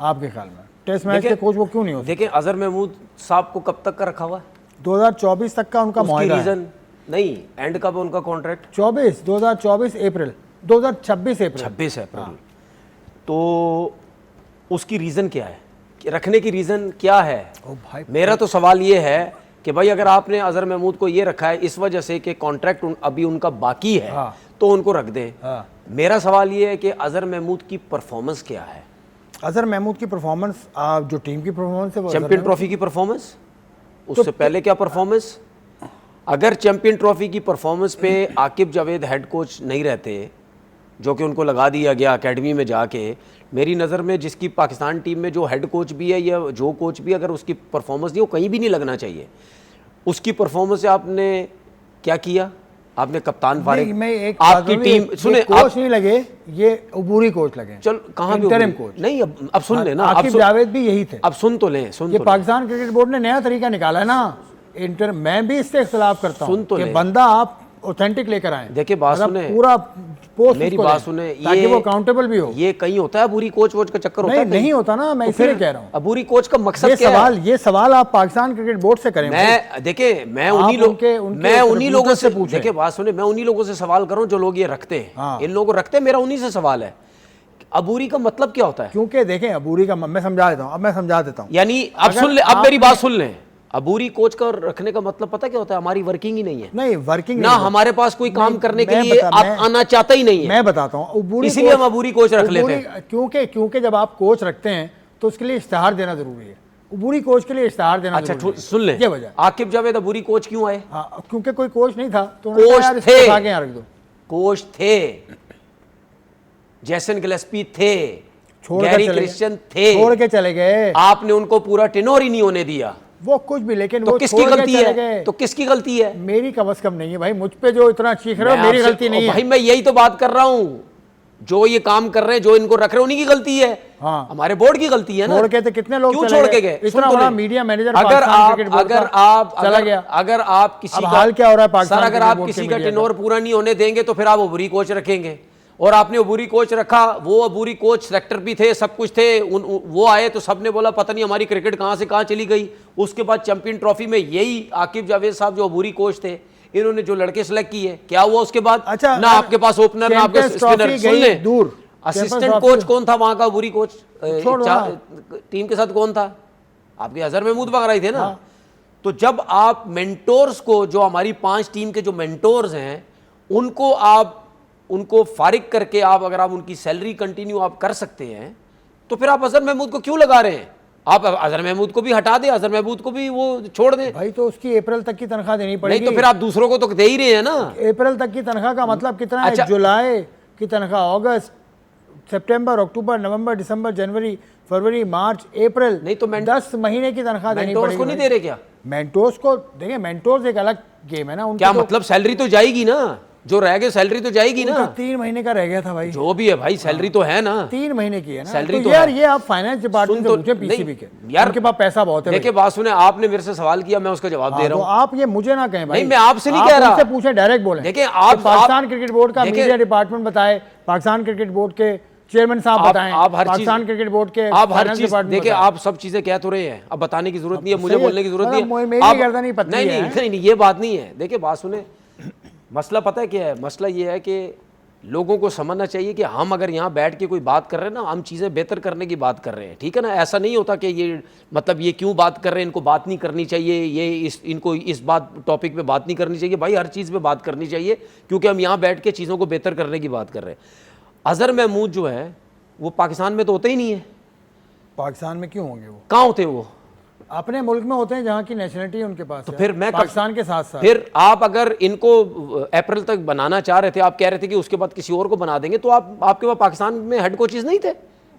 Speaker 1: आपके ख्याल में? टेस्ट मैच के कोच वो क्यों नहीं हो सकते?
Speaker 2: देखिए, अजहर महमूद साहब को कब तक का रखा हुआ है?
Speaker 1: 2024 तक का उनका मुआहदा है।
Speaker 2: रीजन नहीं, एंड कब है उनका कॉन्ट्रैक्ट?
Speaker 1: 2024 अप्रैल, 2026 अप्रैल,
Speaker 2: 26 अप्रैल। तो उसकी रीजन क्या है, रखने की रीजन क्या है?
Speaker 1: ओ भाई,
Speaker 2: मेरा तो सवाल ये है कि भाई अगर आपने अजहर महमूद को ये रखा है इस वजह से कि कॉन्ट्रैक्ट अभी उनका बाकी है,
Speaker 1: हाँ।
Speaker 2: तो उनको रख दें।
Speaker 1: हाँ।
Speaker 2: मेरा सवाल ये है कि अजहर महमूद की परफॉर्मेंस क्या है?
Speaker 1: अज़हर महमूद की परफॉर्मेंस, जो टीम की परफॉर्मेंस है वो
Speaker 2: चैंपियन ट्रॉफी की परफॉर्मेंस, उससे पहले क्या परफॉर्मेंस? अगर चैंपियन ट्रॉफी की परफॉर्मेंस पे आकिब जावेद हेड कोच नहीं रहते, जो कि उनको लगा दिया गया एकेडमी में जाके, मेरी नज़र में जिसकी पाकिस्तान टीम में जो हेड कोच भी है या जो कोच भी, अगर उसकी परफॉर्मेंस नहीं, वो कहीं भी नहीं लगना चाहिए। उसकी परफॉर्मेंस से आपने क्या किया? आपने कप्तान फारिग,
Speaker 1: मैं एक
Speaker 2: आपकी टीम सुने,
Speaker 1: कोच नहीं लगे, ये अबूरी कोच लगे।
Speaker 2: चल कहाँ भी
Speaker 1: इंटरिम कोच
Speaker 2: नहीं, अब सुन लेना,
Speaker 1: आकिब जावेद भी यही थे।
Speaker 2: अब सुन तो लें, सुन
Speaker 1: ये
Speaker 2: तो
Speaker 1: पाकिस्तान क्रिकेट बोर्ड ने नया तरीका निकाला है ना, मैं भी इससे इख्तिलाफ करता हूँ
Speaker 2: सुन तो
Speaker 1: कि
Speaker 2: ले।
Speaker 1: बंदा आप ऑथेंटिक लेकर आए।
Speaker 2: देखिए, बात सुने,
Speaker 1: पूरा पोस्ट
Speaker 2: मेरी
Speaker 1: उसको
Speaker 2: बात
Speaker 1: दें,
Speaker 2: सुने,
Speaker 1: ताकि वो अकाउंटेबल भी हो।
Speaker 2: ये कहीं होता है अबूरी कोच वोच का चक्कर होता है?
Speaker 1: नहीं होता ना, मैं इसलिए कह रहा हूँ।
Speaker 2: अबूरी कोच का मकसद क्या है?
Speaker 1: ये सवाल आप पाकिस्तान क्रिकेट बोर्ड से करें।
Speaker 2: मैं देखिए, मैं उन्हीं लोगों से देखिए बात सुने, मैं उन्हीं लोगों से सवाल कर रहा हूँ जो लोग ये रखते हैं।
Speaker 1: हाँ।
Speaker 2: इन लोगों को रखते हैं, मेरा उन्हीं से सवाल है, अबूरी का मतलब क्या होता है?
Speaker 1: क्योंकि देखें, अबूरी का मैं समझा देता हूँ, अब मैं समझा देता हूँ।
Speaker 2: यानी अब सुन ले, अब मेरी बात सुन लें। अबूरी कोच का रखने का मतलब पता क्या होता है? हमारी वर्किंग ही नहीं है।
Speaker 1: नहीं, वर्किंग
Speaker 2: ना हमारे पास कोई काम करने के लिए आना चाहता ही नहीं है।
Speaker 1: मैं बताता हूँ,
Speaker 2: इसीलिए हम अबूरी कोच रख लेते हैं।
Speaker 1: क्योंकि जब आप कोच रखते हैं तो उसके लिए इश्तिहार देना जरूरी है। अबूरी कोच के लिए इश्तिहार देना
Speaker 2: अच्छा,
Speaker 1: जरूरी है।
Speaker 2: सुन ले,
Speaker 1: ये वजह।
Speaker 2: आकिब जावेद अबूरी कोच क्यों आए?
Speaker 1: हाँ, क्योंकि कोई कोच नहीं था तो
Speaker 2: कोच थे,
Speaker 1: यहाँ रख दो।
Speaker 2: कोच थे, जैसन गिलेस्पी थे, गैरी क्रिश्चियन थे,
Speaker 1: छोड़ के चले गए।
Speaker 2: आपने उनको पूरा टेनोर ही नहीं होने दिया।
Speaker 1: वो कुछ भी, लेकिन
Speaker 2: तो
Speaker 1: वो
Speaker 2: किसकी गलती है? तो किसकी गलती है?
Speaker 1: मेरी कम से कम नहीं है भाई, मुझ पे जो इतना चीख रहे हो, मेरी गलती नहीं है
Speaker 2: भाई। मैं यही तो बात कर रहा हूं, जो ये काम कर रहे हैं, जो इनको रख रहे हैं, उन्हीं की गलती है।
Speaker 1: हाँ,
Speaker 2: हमारे बोर्ड की गलती है ना।
Speaker 1: छोड़ के तो कितने लोग
Speaker 2: क्यों छोड़ के गए?
Speaker 1: इतना बड़ा मीडिया मैनेजर
Speaker 2: अगर आप
Speaker 1: चला गया।
Speaker 2: अगर आप किसी का
Speaker 1: हाल क्या हो रहा है पाकिस्तान,
Speaker 2: सर, अगर आप किसी का टेनोर पूरा नहीं होने देंगे तो फिर आप अबूरी कोच रखेंगे। और आपने अबूरी कोच रखा, वो अबूरी कोच सेलेक्टर भी थे, सब कुछ थे। वो आए तो सबने बोला पता नहीं हमारी क्रिकेट कहां से कहां चली गई। उसके बाद चैंपियन ट्रॉफी में यही आकिब जावेद साहब जो अबूरी कोच थे, इन्होंने जो लड़के सेलेक्ट किए, क्या हुआ उसके बाद?
Speaker 1: अच्छा,
Speaker 2: ना आपके पास ओपनर, ना आपके स्पिनर। सुन ले,
Speaker 1: दूर
Speaker 2: असिस्टेंट कोच कौन था वहां का? अबूरी कोच टीम के साथ कौन था? आपके अजहर महमूद वगैरह ही थे ना। तो जब आप मेंटोर्स को, जो हमारी 5 टीम के जो मेंटोर्स हैं, उनको फारिग करके आप, अगर आप उनकी सैलरी कंटिन्यू आप कर सकते हैं, तो फिर आप अजहर महमूद को क्यों लगा रहे हैं? आप अजहर महमूद को भी हटा दें, अजहर महमूद को भी वो छोड़ दें
Speaker 1: भाई। तो उसकी अप्रैल तक की तनख्वाह देनी पड़ेगी।
Speaker 2: नहीं तो फिर आप दूसरों को तो दे ही रहे हैं ना।
Speaker 1: अप्रैल तक की तनख्वाह का मतलब कितना है?
Speaker 2: अच्छा,
Speaker 1: जुलाई की तनख्वाह, अगस्त, सितंबर, अक्टूबर, नवंबर, दिसंबर, जनवरी, फरवरी, मार्च, अप्रैल।
Speaker 2: नहीं तो
Speaker 1: 10 महीने की तनख्वाह देनी पड़ेगी।
Speaker 2: को नहीं दे रहे क्या?
Speaker 1: मेंटोर्स को देखिए, मेंटोर्स एक अलग गेम है ना।
Speaker 2: क्या मतलब? सैलरी तो जाएगी ना, जो रह गए सैलरी तो जाएगी ना।
Speaker 1: 3 महीने का रह गया था भाई।
Speaker 2: जो भी है भाई, सैलरी तो है ना।
Speaker 1: 3 महीने की है ना
Speaker 2: सैलरी
Speaker 1: तो यार, ये आप फाइनेंस डिपार्टमेंट से पूछे, पीसीबी के यार, उनके पास पैसा बहुत है।
Speaker 2: देखिए बात सुने, आपने मेरे से सवाल किया, मैं उसका जवाब दे रहा हूं।
Speaker 1: तो आप ये मुझे ना कहें भाई।
Speaker 2: नहीं, मैं आपसे नहीं कह रहा।
Speaker 1: आपसे पूछे, डायरेक्ट बोले।
Speaker 2: देखिए आप
Speaker 1: पाकिस्तान क्रिकेट बोर्ड का मीडिया डिपार्टमेंट बताए, पाकिस्तान क्रिकेट बोर्ड के चेयरमैन साहब बताएं,
Speaker 2: आप हर
Speaker 1: पाकिस्तान क्रिकेट बोर्ड के
Speaker 2: आप हर चीज देखिए, आप सब चीजें कह तो रहे हैं, अब बताने की जरूरत नहीं है, मुझे बोलने की जरूरत नहीं है। नहीं, ये बात नहीं है। देखिए बात सुने, मसला पता है क्या है? मसला ये है कि लोगों को समझना चाहिए कि हम अगर यहाँ बैठ के कोई बात कर रहे हैं ना, हम चीज़ें बेहतर करने की बात कर रहे हैं, ठीक है ना। ऐसा नहीं होता कि ये मतलब ये क्यों बात कर रहे हैं, इनको बात नहीं करनी चाहिए, इनको इस बात टॉपिक पे बात नहीं करनी चाहिए। भाई हर चीज़ पे बात करनी चाहिए, क्योंकि हम यहाँ बैठ के चीज़ों को बेहतर करने की बात कर रहे हैं। अजहर महमूद जो है वो पाकिस्तान में तो होते ही नहीं है।
Speaker 1: पाकिस्तान में क्यों होंगे? वो
Speaker 2: कहाँ होते हैं? वो
Speaker 1: अपने मुल्क में होते हैं जहाँ की नेशनलिटी उनके पास।
Speaker 2: तो फिर मैं
Speaker 1: पाकिस्तान के साथ साथ,
Speaker 2: फिर आप अगर इनको अप्रैल तक बनाना चाह रहे थे, आप कह रहे थे कि उसके बाद किसी और को बना देंगे, तो आपके पास पाकिस्तान में हेड कोचेस नहीं थे,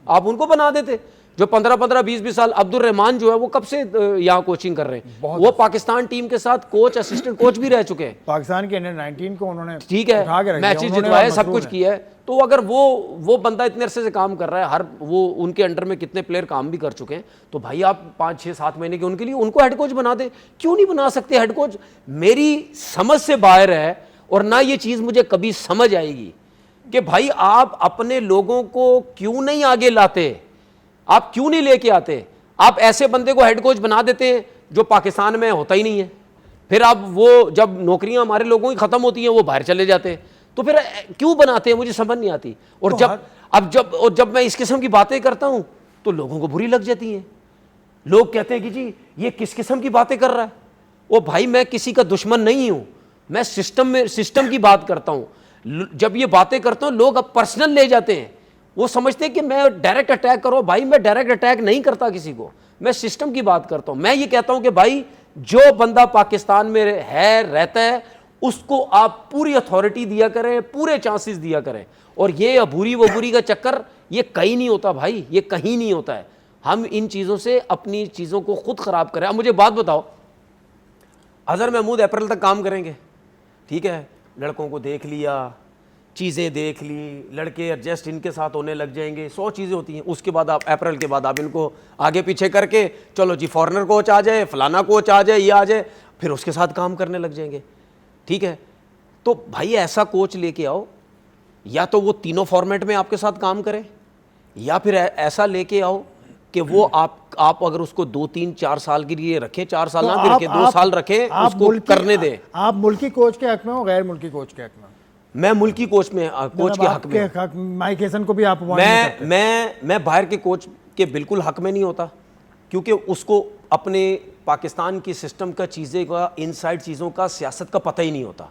Speaker 2: आप उनको बना देते। जो 15-15, 20-20 साल, अब्दुल रहमान जो है वो कब से यहाँ कोचिंग कर रहे हैं, वो पाकिस्तान टीम के साथ कोच, असिस्टेंट कोच भी रह चुके हैं।
Speaker 1: पाकिस्तान के अंडर 19 को उन्होंने,
Speaker 2: ठीक है, मैचेस जितवाए, सब कुछ किया है। तो अगर वो बंदा इतने अरसे से काम कर रहा है, वो उनके अंडर में कितने प्लेयर काम भी कर चुके हैं, तो भाई आप 5-6-7 महीने के उनके लिए उनको हेड कोच बना दे। क्यों नहीं बना सकते हेड कोच? मेरी समझ से बाहर है, और ना ये चीज़ मुझे कभी समझ आएगी कि भाई आप अपने लोगों को क्यों नहीं आगे लाते, आप क्यों नहीं लेके आते। आप ऐसे बंदे को हेड कोच बना देते हैं जो पाकिस्तान में होता ही नहीं है, फिर आप वो जब नौकरियां हमारे लोगों की खत्म होती हैं वो बाहर चले जाते हैं, तो फिर क्यों बनाते हैं, मुझे समझ नहीं आती। और जब मैं इस किस्म की बातें करता हूं तो लोगों को बुरी लग जाती हैं। लोग कहते हैं कि जी ये किस किस्म की बातें कर रहा है। ओ भाई, मैं किसी का दुश्मन नहीं हूं, मैं सिस्टम की बात करता हूं। जब ये बातें करता हूं लोग अब पर्सनल ले जाते हैं, वो समझते हैं कि मैं डायरेक्ट अटैक करो। भाई मैं डायरेक्ट अटैक नहीं करता किसी को, मैं सिस्टम की बात करता हूं। मैं ये कहता हूं कि भाई जो बंदा पाकिस्तान में रहता है उसको आप पूरी अथॉरिटी दिया करें, पूरे चांसेस दिया करें। और ये अबूरी वबूरी का चक्कर ये कहीं नहीं होता भाई, ये कहीं नहीं होता है। हम इन चीज़ों से अपनी चीज़ों को खुद ख़राब करें। अब मुझे बात बताओ, अजहर महमूद अप्रैल तक काम करेंगे, ठीक है, लड़कों को देख लिया, चीज़ें देख ली, लड़के एडजस्ट इनके साथ होने लग जाएंगे, 100 चीज़ें होती हैं। उसके बाद आप अप्रैल के बाद आप इनको आगे पीछे करके चलो जी फॉरेनर कोच आ जाए, फलाना कोच आ जाए, ये आ जाए, फिर उसके साथ काम करने लग जाएंगे, ठीक है। तो भाई ऐसा कोच लेके आओ या तो वो तीनों फॉर्मेट में आपके साथ काम करे, या फिर ऐसा लेके आओ कि वो आप अगर उसको 2-3-4 साल के लिए रखें, 4 साल ना भी रखें, 2 साल रखें, उसको करने दें।
Speaker 1: आप मुल्की कोच के हक में हो, गैर मुल्की कोच के हक में?
Speaker 2: मैं मुल्की कोच के हक में।
Speaker 1: माइक हेसन को भी आप
Speaker 2: मैं बाहर के कोच के बिल्कुल हक में नहीं होता, क्योंकि उसको अपने पाकिस्तान की सिस्टम का, चीज़ें का, इनसाइड चीज़ों का, सियासत का पता ही नहीं होता।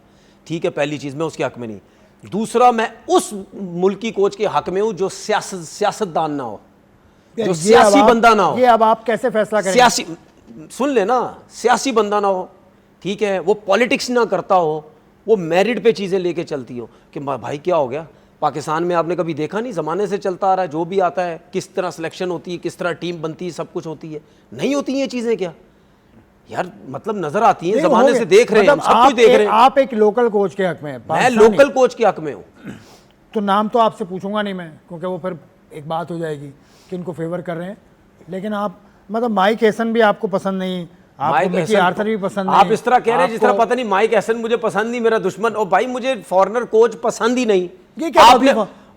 Speaker 2: ठीक है, पहली चीज़ मैं उसके हक में नहीं। दूसरा, मैं उस मुल्की कोच के हक में हूँ जो सियासतदान ना हो, जो सियासी बंदा ना हो।
Speaker 1: ये अब आप कैसे फैसला करेंगे?
Speaker 2: सियासी, सुन लेना, सियासी बंदा ना हो, ठीक है, वो पॉलिटिक्स ना करता हो, वो मेरिट पे चीज़ें लेके चलती हो कि भाई क्या हो गया पाकिस्तान में, आपने कभी देखा नहीं, ज़माने से चलता आ रहा है, जो भी आता है किस तरह सिलेक्शन होती है, किस तरह टीम बनती है, सब कुछ होती है। नहीं होती ये चीज़ें क्या यार, मतलब नज़र आती हैं, ज़माने से देख रहे हैं,
Speaker 1: मतलब
Speaker 2: सब कुछ देख रहे हैं।
Speaker 1: आप एक लोकल कोच के हक में?
Speaker 2: मैं लोकल कोच के हक में हूँ।
Speaker 1: तो नाम तो आपसे पूछूंगा नहीं मैं, क्योंकि वो फिर एक बात हो जाएगी कि इनको फेवर कर रहे हैं। लेकिन आप मतलब माइक हेसन भी आपको पसंद नहीं, आपको मिकी आर्थर भी पसंद नहीं।
Speaker 2: आप इस तरह कह रहे हैं जिस तरह पता नहीं माइक हेसन मुझे पसंद नहीं, मेरा दुश्मन। और भाई मुझे फॉरेनर कोच पसंद ही नहीं।
Speaker 1: ये क्या
Speaker 2: आपने,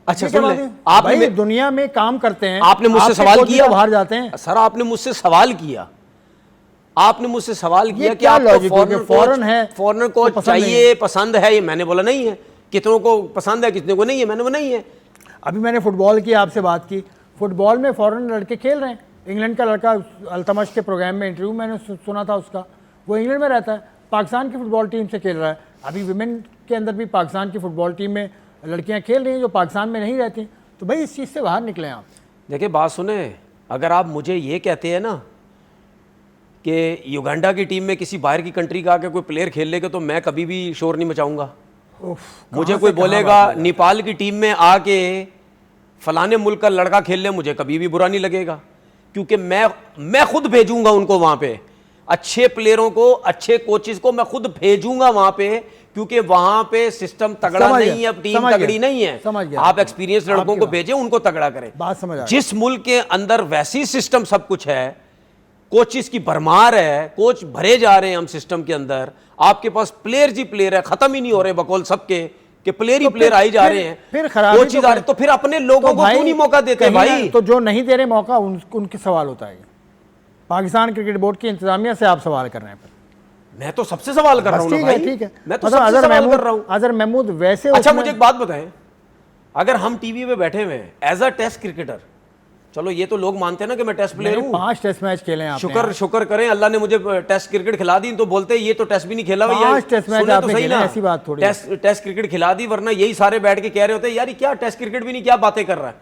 Speaker 2: अच्छा सुन ले,
Speaker 1: आपने दुनिया में काम करते हैं,
Speaker 2: आपने मुझसे सवाल किया,
Speaker 1: बाहर जाते हैं
Speaker 2: सर, आपने मुझसे सवाल किया, आपने मुझसे सवाल किया कि
Speaker 1: आपको
Speaker 2: फॉरेनर कोच चाहिए, पसंद है? ये मैंने बोला नहीं है। कितनों को पसंद है, कितने को नहीं है? मैंने बोला नहीं है।
Speaker 1: अभी मैंने फुटबॉल की आपसे बात की, फुटबॉल में फॉरेन लड़के खेल रहे हैं। इंग्लैंड का लड़का अल्तमश के प्रोग्राम में इंटरव्यू मैंने सुना था उसका, वो इंग्लैंड में रहता है, पाकिस्तान की फुटबॉल टीम से खेल रहा है। अभी विमेन के अंदर भी पाकिस्तान की फुटबॉल टीम में लड़कियां खेल रही हैं जो पाकिस्तान में नहीं रहती। तो भाई इस चीज़ से बाहर निकले आप।
Speaker 2: देखिए बात सुने, अगर आप मुझे ये कहते हैं ना कि युगांडा की टीम में किसी बाहर की कंट्री का आके कोई प्लेयर खेल लेगा तो मैं कभी भी शोर नहीं मचाऊंगा। मुझे कोई बोलेगा नेपाल की टीम में आके फलाने मुल्क का लड़का खेल ले, मुझे कभी भी बुरा नहीं लगेगा, क्योंकि मैं खुद भेजूंगा उनको वहां पे, अच्छे प्लेयरों को, अच्छे कोचेस को मैं खुद भेजूंगा वहां पे, क्योंकि वहां पे सिस्टम तगड़ा नहीं है, अब टीम तगड़ी नहीं है। आप एक्सपीरियंस लड़कों को भेजें, उनको तगड़ा करें।
Speaker 1: बात समझ आ गई।
Speaker 2: जिस मुल्क के अंदर वैसी सिस्टम सब कुछ है, कोचेस की भरमार है, कोच भरे जा रहे हैं हम सिस्टम के अंदर, आपके पास प्लेयर जी प्लेयर है, खत्म ही नहीं हो रहे बकौल सबके कि प्लेयर ही प्लेयर आई जा रहे हैं,
Speaker 1: फिर खराबी
Speaker 2: कोचेस आ रहे, तो फिर अपने लोगों को क्यों नहीं मौका देते भाई?
Speaker 1: तो जो नहीं दे रहे मौका उनके सवाल होता है। पाकिस्तान क्रिकेट बोर्ड की इंतजामिया से आप सवाल कर रहे हैं?
Speaker 2: मैं तो सबसे सवाल कर रहा हूं
Speaker 1: भाई, ठीक है,
Speaker 2: मैं तो सबसे सवाल कर रहा हूं।
Speaker 1: अजहर महमूद वैसे,
Speaker 2: अच्छा मुझे एक बात बताएं, अगर हम टीवी पे बैठे हुए हैं एज अ टेस्ट क्रिकेटर, चलो ये तो लोग मानते हैं ना कि मैं टेस्ट प्लेयर हूं,
Speaker 1: 5 टेस्ट मैच खेले हैं आपने।
Speaker 2: शुक्र करें अल्लाह ने मुझे टेस्ट क्रिकेट खिला दी, तो बोलते ये तो टेस्ट भी नहीं खेला भैया,
Speaker 1: 5 टेस्ट मैच आपने खेले, ऐसी बात थोड़ी।
Speaker 2: टेस्ट क्रिकेट खिला दी, वरना यही सारे बैठ के कह रहे होते यार क्या टेस्ट क्रिकेट भी नहीं, क्या बातें कर रहा है।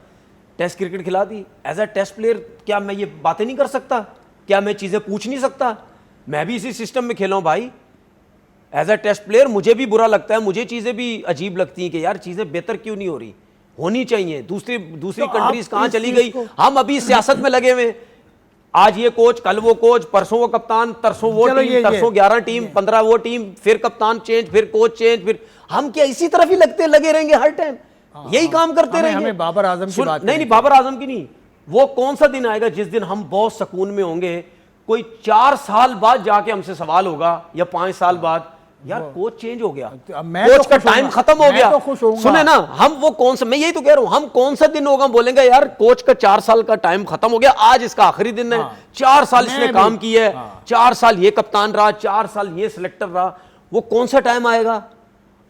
Speaker 2: टेस्ट क्रिकेट खिला दी, एज अ टेस्ट प्लेयर क्या मैं ये बातें नहीं कर सकता? क्या मैं चीजें पूछ नहीं सकता? मैं भी इसी सिस्टम में खेला हूं भाई। एज अ टेस्ट प्लेयर मुझे भी बुरा लगता है, मुझे चीजें भी अजीब लगती हैं कि यार चीजें बेहतर क्यों नहीं हो रही, होनी चाहिए। दूसरी कंट्रीज कहां चली गई, हम अभी सियासत में लगे हुए। आज ये कोच, कल वो कोच, परसों वो कप्तान, तरसों वो टीम, तरसों 11 टीम, 15 वो टीम, फिर कप्तान चेंज, फिर कोच चेंज, फिर हम क्या इसी तरफ ही लगे रहेंगे हर टाइम, यही काम करते रहेंगे?
Speaker 1: हमें बाबर आजम की बात
Speaker 2: नहीं, बाबर आजम की नहीं, वो कौन सा दिन आएगा जिस दिन हम बहुत सुकून में होंगे, कोई 4 साल बाद जाके हमसे सवाल होगा या 5 साल बाद, यार कोच चेंज हो गया, कोच का टाइम खत्म हो गया। सुने ना, हम वो कौन सा, मैं यही तो कह रहा हूं, हम कौन सा दिन होगा बोलेंगे यार कोच का 4 साल का टाइम खत्म हो गया, आज इसका आखिरी दिन है। 4 साल इसने काम किया है, 4 साल ये कप्तान रहा, 4 साल ये सिलेक्टर रहा, वो कौन सा टाइम आएगा?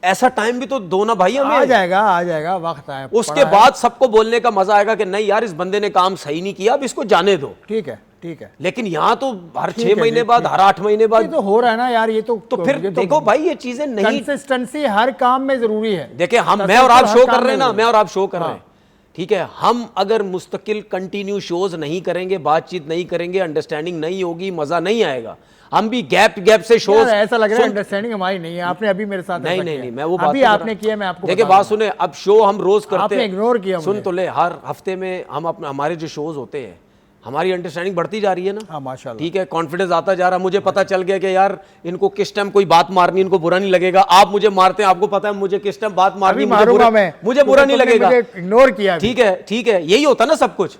Speaker 2: ऐसा टाइम भी तो दो ना भाई हमें।
Speaker 1: आ जाएगा वक्त आए,
Speaker 2: उसके बाद सबको बोलने का मजा आएगा कि नहीं यार इस बंदे ने काम सही नहीं किया, अब इसको जाने दो।
Speaker 1: ठीक है।
Speaker 2: लेकिन यहाँ तो हर 6 महीने बाद, हर 8 महीने बाद
Speaker 1: तो हो रहा है ना यार, ये तो
Speaker 2: फिर देखो भाई ये चीजें नहीं,
Speaker 1: कंसिस्टेंसी हर काम में जरूरी है।
Speaker 2: देखिए मैं और आप शो कर रहे हैं ना, मैं और आप शो कर रहे हैं, ठीक है। हम अगर मुस्तकिल कंटिन्यू शोज नहीं करेंगे, बातचीत नहीं करेंगे, अंडरस्टैंडिंग नहीं होगी, मजा नहीं आएगा। हम भी गैप से शोज,
Speaker 1: ऐसा लग रहा है अंडरस्टैंडिंग हमारी नहीं है, आपने अभी मेरे साथ
Speaker 2: नहीं मैं वो बात
Speaker 1: अभी आपने किया, मैं आपको
Speaker 2: देखिए बात सुने, अब शो हम रोज करते हैं,
Speaker 1: इग्नोर किया।
Speaker 2: सुन तो ले, हर हफ्ते में हम अपने हमारे जो शोज होते हैं, हमारी अंडरस्टैंडिंग बढ़ती जा रही है ना।
Speaker 1: हाँ माशाल्लाह,
Speaker 2: ठीक है, कॉन्फिडेंस आता जा रहा है। मुझे पता चल गया कि यार इनको किस टाइम कोई बात मारनी, इनको बुरा नहीं लगेगा। आप मुझे मारते हैं, आपको पता है मुझे किस टाइम बात मारनी, मुझे बुरा नहीं लगेगा।
Speaker 1: इग्नोर किया,
Speaker 2: ठीक है, यही होता ना सब कुछ,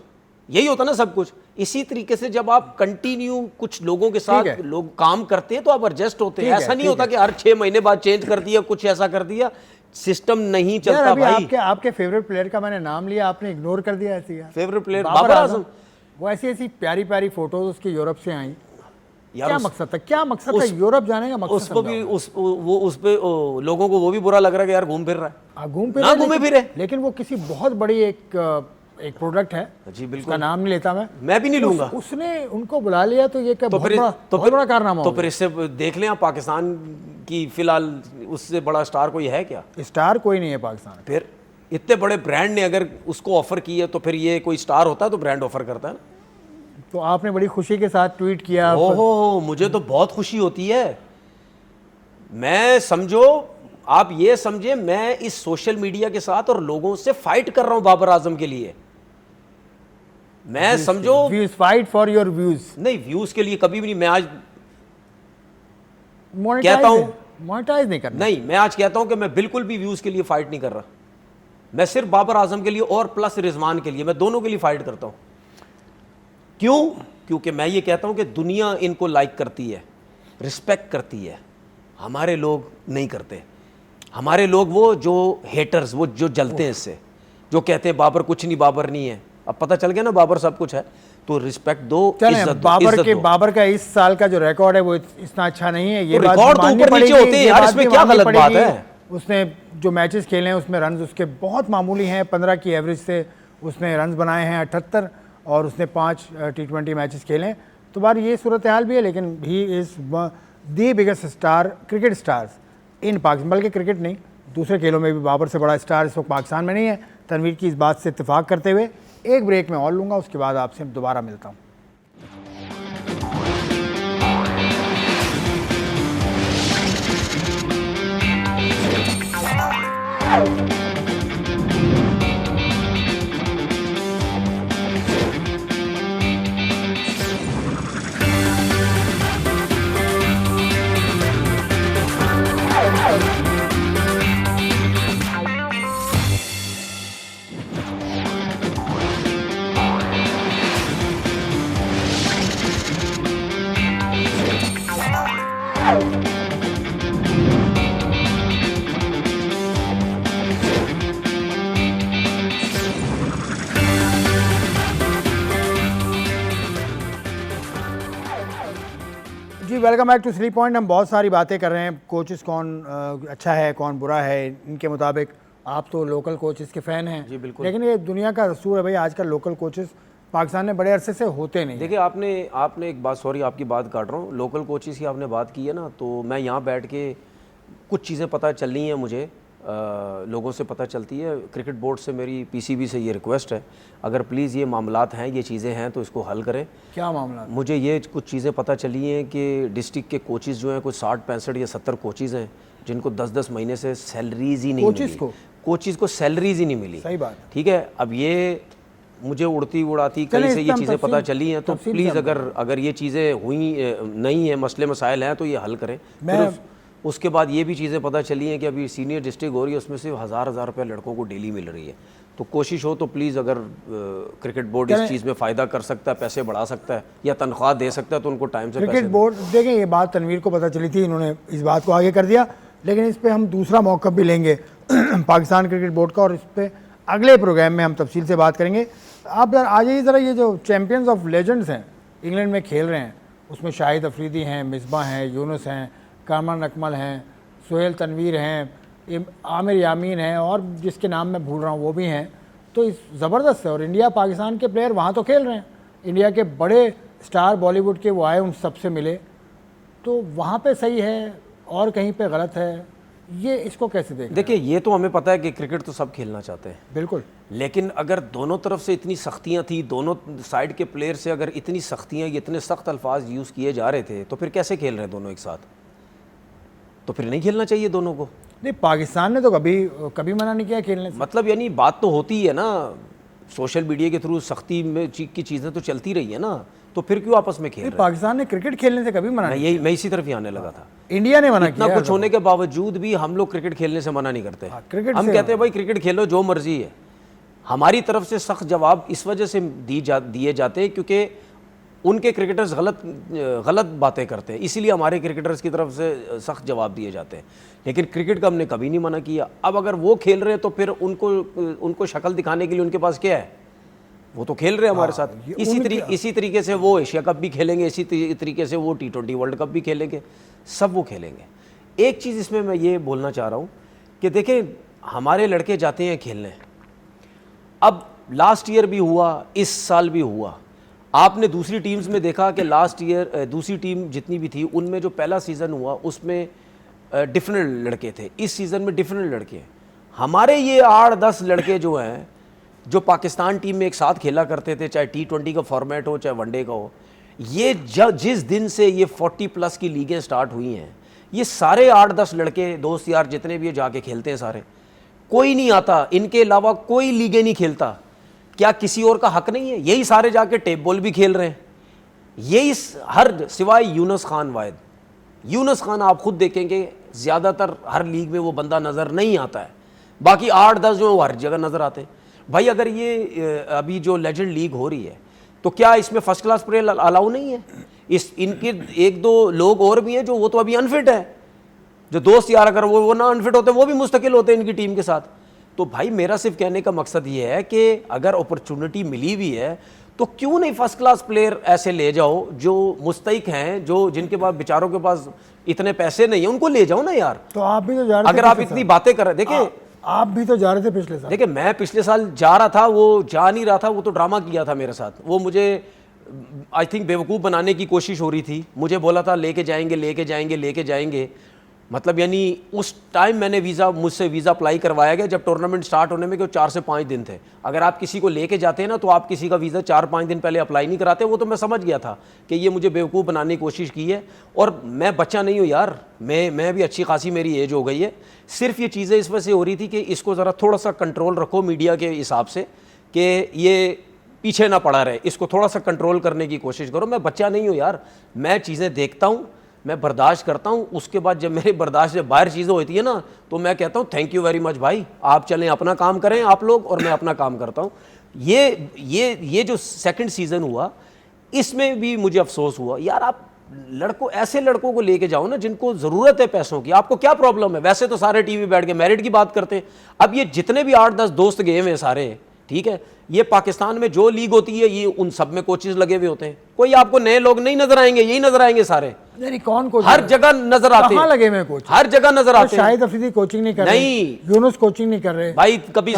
Speaker 2: यही होता ना सब कुछ। इसी तरीके से जब आप कंटिन्यू कुछ लोगों के साथ लोग काम करते हैं तो आप एडजस्ट होते हैं। ऐसा नहीं होता कि हर 6 महीने बाद चेंज कर दिया, कुछ ऐसा कर दिया। सिस्टम नहीं
Speaker 1: यार
Speaker 2: चलता
Speaker 1: अभी
Speaker 2: भाई।
Speaker 1: आपके आपके फेवरेट प्लेयर का मैंने नाम लिया, आपने इग्नोर कर दिया ऐसे यार।
Speaker 2: Favourite player
Speaker 1: Babar
Speaker 2: Babar
Speaker 1: Azam.
Speaker 2: आजम।
Speaker 1: वो ऐसी ऐसी प्यारी प्यारी फोटोज उसकी यूरोप से आई,
Speaker 2: यार
Speaker 1: क्या
Speaker 2: उस-
Speaker 1: मकसद था, क्या मकसद था यूरोप जाने का मकसद?
Speaker 2: उसको भी उस पे लोगों को वो भी बुरा लग रहा है कि यार घूम फिर रहा है।
Speaker 1: घूम फिर
Speaker 2: ना घूमे फिरे।
Speaker 1: लेकिन वो किसी बहुत बड़ी एक प्रोडक्ट है,
Speaker 2: जी बिल्कुल,
Speaker 1: उसका नाम नहीं लेता मैं
Speaker 2: भी नहीं लूंगा।
Speaker 1: उसने उनको बुला लिया तो ये क्या
Speaker 2: तो
Speaker 1: बहुत
Speaker 2: फिर
Speaker 1: बड़ा बहुत बड़ा कारनामा
Speaker 2: तो
Speaker 1: हो
Speaker 2: फिर इससे देख लें आप, पाकिस्तान की फिलहाल उससे बड़ा स्टार कोई है क्या?
Speaker 1: गया। स्टार कोई नहीं है पाकिस्तान में।
Speaker 2: फिर इतने बड़े ब्रांड ने अगर उसको ऑफर की है तो फिर ये कोई स्टार होता है तो ब्रांड ऑफर करता है ना।
Speaker 1: तो आपने बड़ी खुशी के साथ ट्वीट किया।
Speaker 2: ओहो, मुझे तो बहुत खुशी होती है। मैं समझो, आप ये समझे, मैं इस सोशल मीडिया के साथ और लोगों से फाइट कर रहा हूं बाबर आजम के लिए। मैं समझो,
Speaker 1: views, fight for your views.
Speaker 2: नहीं व्यूज के लिए कभी भी नहीं। मैं आज
Speaker 1: कहता हूं मोनेटाइज नहीं करना।
Speaker 2: नहीं, मैं आज कहता हूं कि मैं बिल्कुल भी व्यूज के लिए फाइट नहीं कर रहा। मैं सिर्फ बाबर आजम के लिए और प्लस रिजवान के लिए, मैं दोनों के लिए फाइट करता हूं। क्यों? क्योंकि मैं ये कहता हूं कि दुनिया इनको लाइक करती है, रिस्पेक्ट करती है, हमारे लोग नहीं करते। हमारे लोग वो जो हेटर्स, वो जो जलते हैं इससे, जो कहते हैं बाबर कुछ नहीं, बाबर नहीं है। अब पता चल गया ना बाबर सब कुछ है, तो रिस्पेक्ट दो, इज्जत दो, इज्जत दो।
Speaker 1: बाबर का इस साल का जो रिकॉर्ड है वो इतना अच्छा नहीं है। ये
Speaker 2: तो
Speaker 1: बात
Speaker 2: रिकॉर्ड तो
Speaker 1: माननी
Speaker 2: ऊपर नीचे
Speaker 1: पड़ेगी,
Speaker 2: होते हैं
Speaker 1: ये
Speaker 2: यार,
Speaker 1: बात
Speaker 2: इसमें
Speaker 1: भी
Speaker 2: क्या
Speaker 1: माननी
Speaker 2: गलत बात
Speaker 1: पड़ेगी।
Speaker 2: है?
Speaker 1: उसने जो मैचेस खेले हैं उसमें रन्स उसके बहुत मामूली हैं। 15 की एवरेज से उसने रन्स बनाए हैं 78, और उसने 5 T20 मैचेस खेले हैं। तो बार ये सूरत हाल भी है, लेकिन he is the biggest star, cricket stars इन पाकिस्तान, बल्कि क्रिकेट नहीं, दूसरे खेलों में भी बाबर से बड़ा स्टार इस वक्त पाकिस्तान में नहीं है। तनवीर की इस बात से इत्तेफाक करते हुए एक ब्रेक में और लूँगा, उसके बाद आपसे दोबारा मिलता हूँ। जी welcome back to sleep point. हम बहुत सारी बातें कर रहे हैं, कोचेस कौन अच्छा है कौन बुरा है, इनके मुताबिक। आप तो लोकल कोचेस के फ़ैन हैं।
Speaker 2: जी बिल्कुल।
Speaker 1: लेकिन ये दुनिया का दस्तूर है भाई, आजकल लोकल कोचेस पाकिस्तान में बड़े अरसे से होते नहीं।
Speaker 2: देखिए, आपने एक बात, सॉरी आपकी बात काट रहा हूँ, लोकल कोचेस की आपने बात की है ना, तो मैं यहाँ बैठ के कुछ चीज़ें पता चल रही हैं मुझे, लोगों से पता चलती है। क्रिकेट बोर्ड से मेरी पीसीबी से ये रिक्वेस्ट है, अगर प्लीज़ ये मामलात हैं, ये चीज़ें हैं, तो इसको हल करें।
Speaker 1: क्या मामला?
Speaker 2: मुझे ये कुछ चीज़ें पता चली हैं कि डिस्ट्रिक्ट के कोचेज़ जो हैं, कुछ 60-65 या 70 कोचेज़ हैं जिनको 10-10 महीने से सैलरीज ही नहीं मिली। कोचेज़ को सैलरीज ही नहीं मिली।
Speaker 1: सही बात।
Speaker 2: ठीक है, अब ये मुझे उड़ती उड़ाती कहीं से ये चीज़ें पता चली हैं, तो प्लीज़ अगर ये चीज़ें हुई नहीं है, मसले मसाइल हैं, तो ये हल करें। उसके बाद ये भी चीज़ें पता चली हैं कि अभी सीनियर डिस्ट्रिक्ट हो रही है, उसमें सिर्फ 1000 रुपये लड़कों को डेली मिल रही है। तो कोशिश हो तो प्लीज़, अगर क्रिकेट बोर्ड इस चीज़ में फ़ायदा कर सकता है, पैसे बढ़ा सकता है या तनख्वाह दे सकता है, तो उनको टाइम से
Speaker 1: क्रिकेट बोर्ड देखें, ये बात तनवीर को पता चली थी, इन्होंने इस बात को आगे कर दिया। लेकिन इस पर हम दूसरा मौका भी लेंगे पाकिस्तान क्रिकेट बोर्ड का, और इस पर अगले प्रोग्राम में हम तफसील से बात करेंगे। आप आ जाइए ज़रा, ये जो चैम्पियंस ऑफ लेजेंड्स हैं इंग्लैंड में खेल रहे हैं, उसमें शाहिद अफरीदी हैं, मिसबा हैं, यूनुस हैं, कामरान अकमल हैं, सुहेल तनवीर हैं, आमिर यामीन हैं, और जिसके नाम मैं भूल रहा हूँ वो भी हैं। तो इस ज़बरदस्त है। और इंडिया पाकिस्तान के प्लेयर वहाँ तो खेल रहे हैं, इंडिया के बड़े स्टार बॉलीवुड के वो आए, उन सब से मिले, तो वहाँ पे सही है और कहीं पे गलत है। ये इसको कैसे देखें?
Speaker 2: देखिए, ये तो हमें पता है कि क्रिकेट तो सब खेलना चाहते हैं,
Speaker 1: बिल्कुल,
Speaker 2: लेकिन अगर दोनों तरफ से इतनी सख्तियाँ थी, दोनों साइड के प्लेयर से अगर इतनी सख्तियाँ, इतने सख्त अल्फाज यूज़ किए जा रहे थे, तो फिर कैसे खेल रहे हैं दोनों एक साथ? तो फिर नहीं खेलना चाहिए दोनों को।
Speaker 1: नहीं, पाकिस्तान ने तो कभी मना नहीं किया खेलने से।
Speaker 2: मतलब यानी बात तो होती है ना, सोशल मीडिया के थ्रू सख्ती में की चीज़ें तो चलती रही है ना, तो फिर क्यों आपस में खेल रहे हैं?
Speaker 1: पाकिस्तान ने क्रिकेट खेलने से कभी मना नहीं।
Speaker 2: मैं इसी तरफ ही आने लगा था।
Speaker 1: इंडिया ने मना किया।
Speaker 2: इतना कुछ होने के बावजूद भी हम लोग क्रिकेट खेलने से मना नहीं करते।
Speaker 1: क्रिकेट
Speaker 2: हम कहते हैं भाई क्रिकेट खेलो, जो मर्जी है। हमारी तरफ से सख्त जवाब इस वजह से दिए जाते हैं क्योंकि उनके क्रिकेटर्स गलत बातें करते हैं, इसीलिए हमारे क्रिकेटर्स की तरफ से सख्त जवाब दिए जाते हैं। लेकिन क्रिकेट का हमने कभी नहीं मना किया। अब अगर वो खेल रहे हैं तो फिर उनको शक्ल दिखाने के लिए उनके पास क्या है, वो तो खेल रहे हैं हमारे साथ। इसी तरीके से वो एशिया कप भी खेलेंगे, इसी तरीके से वो T20 वर्ल्ड कप भी खेलेंगे, सब वो खेलेंगे। एक चीज़ इसमें मैं ये बोलना चाह रहा हूँ कि देखें, हमारे लड़के जाते हैं खेलने, अब लास्ट ईयर भी हुआ, इस साल भी हुआ। आपने दूसरी टीम्स में देखा कि लास्ट ईयर दूसरी टीम जितनी भी थी उनमें जो पहला सीज़न हुआ उसमें डिफरेंट लड़के थे, इस सीज़न में डिफरेंट लड़के हैं। हमारे ये 8-10 लड़के जो हैं, जो पाकिस्तान टीम में एक साथ खेला करते थे, चाहे T20 का फॉर्मेट हो चाहे वनडे का हो, ये जिस दिन से ये 40+ की लीगें स्टार्ट हुई हैं, ये सारे 8-10 लड़के दोस्त यार जितने भी जाके खेलते हैं सारे, कोई नहीं आता, इनके अलावा कोई लीगें नहीं खेलता। क्या किसी और का हक नहीं है? यही सारे जाके टेप बॉल भी खेल रहे हैं, यही हर सिवाय यूनुस खान वाहिद। यूनुस खान आप खुद देखेंगे ज़्यादातर हर लीग में वो बंदा नज़र नहीं आता है, बाकी 8-10 जो हर जगह नज़र आते हैं। भाई अगर ये अभी जो लेजेंड लीग हो रही है तो क्या इसमें फर्स्ट क्लास प्लेयर अलाउ नहीं है? इनके 1-2 लोग और भी हैं जो वो तो अभी अनफिट है, जो दोस्त यार अगर वो ना अनफिट होते वो भी मुस्तकिल होते हैं इनकी टीम के साथ। तो भाई मेरा सिर्फ कहने का मकसद ये है कि अगर अपॉर्चुनिटी मिली हुई है तो क्यों नहीं फर्स्ट क्लास प्लेयर ऐसे ले जाओ जो मुस्तैक हैं, जो जिनके पास बेचारों के पास इतने पैसे नहीं है, उनको ले जाओ ना यार।
Speaker 1: तो आप भी तो जा रहे थे,
Speaker 2: अगर आप इतनी बातें कर रहे, देखिए
Speaker 1: आप भी तो जा रहे थे पिछले साल।
Speaker 2: देखिए मैं पिछले साल जा रहा था, वो जा नहीं रहा था, वो तो ड्रामा किया था मेरे साथ। वो मुझे आई थिंक बेवकूफ़ बनाने की कोशिश हो रही थी, मुझे बोला था लेके जाएंगे। मतलब यानी उस टाइम मैंने मुझसे वीज़ा अप्लाई करवाया गया जब टूर्नामेंट स्टार्ट होने में 4 से 5 दिन थे। अगर आप किसी को लेके जाते हैं ना तो आप किसी का वीज़ा 4-5 दिन पहले अप्लाई नहीं कराते। वो तो मैं समझ गया था कि ये मुझे बेवकूफ़ बनाने की कोशिश की है, और मैं बच्चा नहीं हूँ यार, मैं भी अच्छी खासी मेरी एज हो गई है। सिर्फ ये चीज़ें इस वजह से हो रही थी कि इसको ज़रा थोड़ा सा कंट्रोल रखो मीडिया के हिसाब से, कि ये पीछे ना पड़ा रहे, इसको थोड़ा सा कंट्रोल करने की कोशिश करो। मैं बच्चा नहीं हूँ यार, मैं चीज़ें देखता हूँ, मैं बर्दाश्त करता हूँ। उसके बाद जब मेरे बर्दाश्त से बाहर चीज़ें होती है ना तो मैं कहता हूँ थैंक यू वेरी मच भाई, आप चलें अपना काम करें आप लोग, और मैं अपना काम करता हूँ। ये जो सेकंड सीज़न हुआ इसमें भी मुझे अफसोस हुआ यार। आप ऐसे लड़कों को लेके जाओ ना जिनको ज़रूरत है पैसों की। आपको क्या प्रॉब्लम है? वैसे तो सारे टीवी बैठ के मेरिट की बात करते हैं। अब ये जितने भी 8-10 दोस्त गए हुए हैं सारे, ठीक है, ये पाकिस्तान में जो लीग होती है ये उन सब में कोचेज लगे हुए होते हैं। कोई आपको नए लोग नहीं नजर आएंगे, यही नजर आएंगे सारे।
Speaker 1: नहीं, कौन कोच?
Speaker 2: हर जगह नजर आते हैं,
Speaker 1: लगे हुए कोच
Speaker 2: हर जगह नजर आते हैं।
Speaker 1: शाहिद अफरीदी कोचिंग नहीं कर रहे, नहीं यूनुस कोचिंग नहीं कर रहे भाई।
Speaker 2: कभी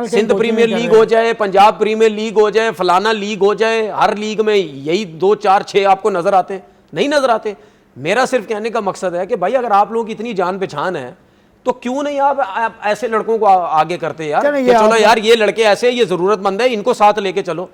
Speaker 2: सिंध प्रीमियर लीग हो जाए, पंजाब प्रीमियर लीग हो जाए, फलाना लीग हो जाए, हर लीग में यही 2-4-6 आपको नजर आते हैं, नहीं नजर आते। मेरा सिर्फ कहने का मकसद है कि भाई अगर आप लोगों की इतनी जान पहचान है तो क्यों नहीं आप ऐसे लड़कों को आगे करते यार, चलो यार ये लड़के ऐसे, ये जरूरतमंद है, इनको साथ लेके चलो।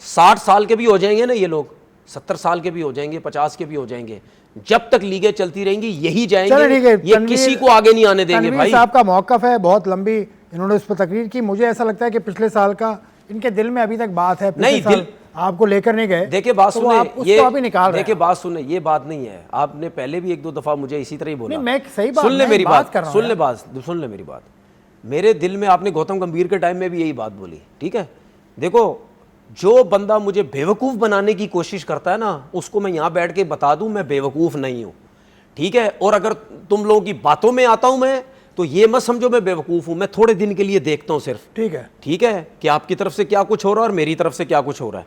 Speaker 2: 60 साल के भी हो जाएंगे ना ये लोग, 70 साल के भी हो जाएंगे, 50 के भी हो जाएंगे, जब तक लीगें चलती रहेंगी यही जाएंगे, ये किसी को आगे नहीं आने देंगे भाई।
Speaker 1: साहब का मौकफ है, बहुत लंबी इन्होंने उस पर तकरीर की। मुझे ऐसा लगता है कि पिछले साल का इनके दिल में अभी तक बात है, नहीं दिल आपको लेकर नहीं गए।
Speaker 2: देखिए बात
Speaker 1: तो
Speaker 2: सुने,
Speaker 1: ये अभी निकाल रहे हैं।
Speaker 2: देखिए बात सुने, ये बात नहीं है, आपने पहले भी 1-2 दफा मुझे इसी तरह ही बोला।
Speaker 1: मैं सही बात
Speaker 2: सुन ले मेरी बात,
Speaker 1: सुन
Speaker 2: ले मेरी बात। मेरे दिल में आपने गौतम गंभीर के टाइम में भी यही बात बोली, ठीक है। देखो जो बंदा मुझे बेवकूफ़ बनाने की कोशिश करता है ना, उसको मैं यहाँ बैठ के बता दूं मैं बेवकूफ़ नहीं हूँ, ठीक है। और अगर तुम लोगों की बातों में आता हूँ मैं, तो ये मत समझो मैं बेवकूफ़ हूँ। मैं थोड़े दिन के लिए देखता हूँ सिर्फ, ठीक है कि आपकी तरफ से क्या कुछ हो रहा है और मेरी तरफ से क्या कुछ हो रहा है,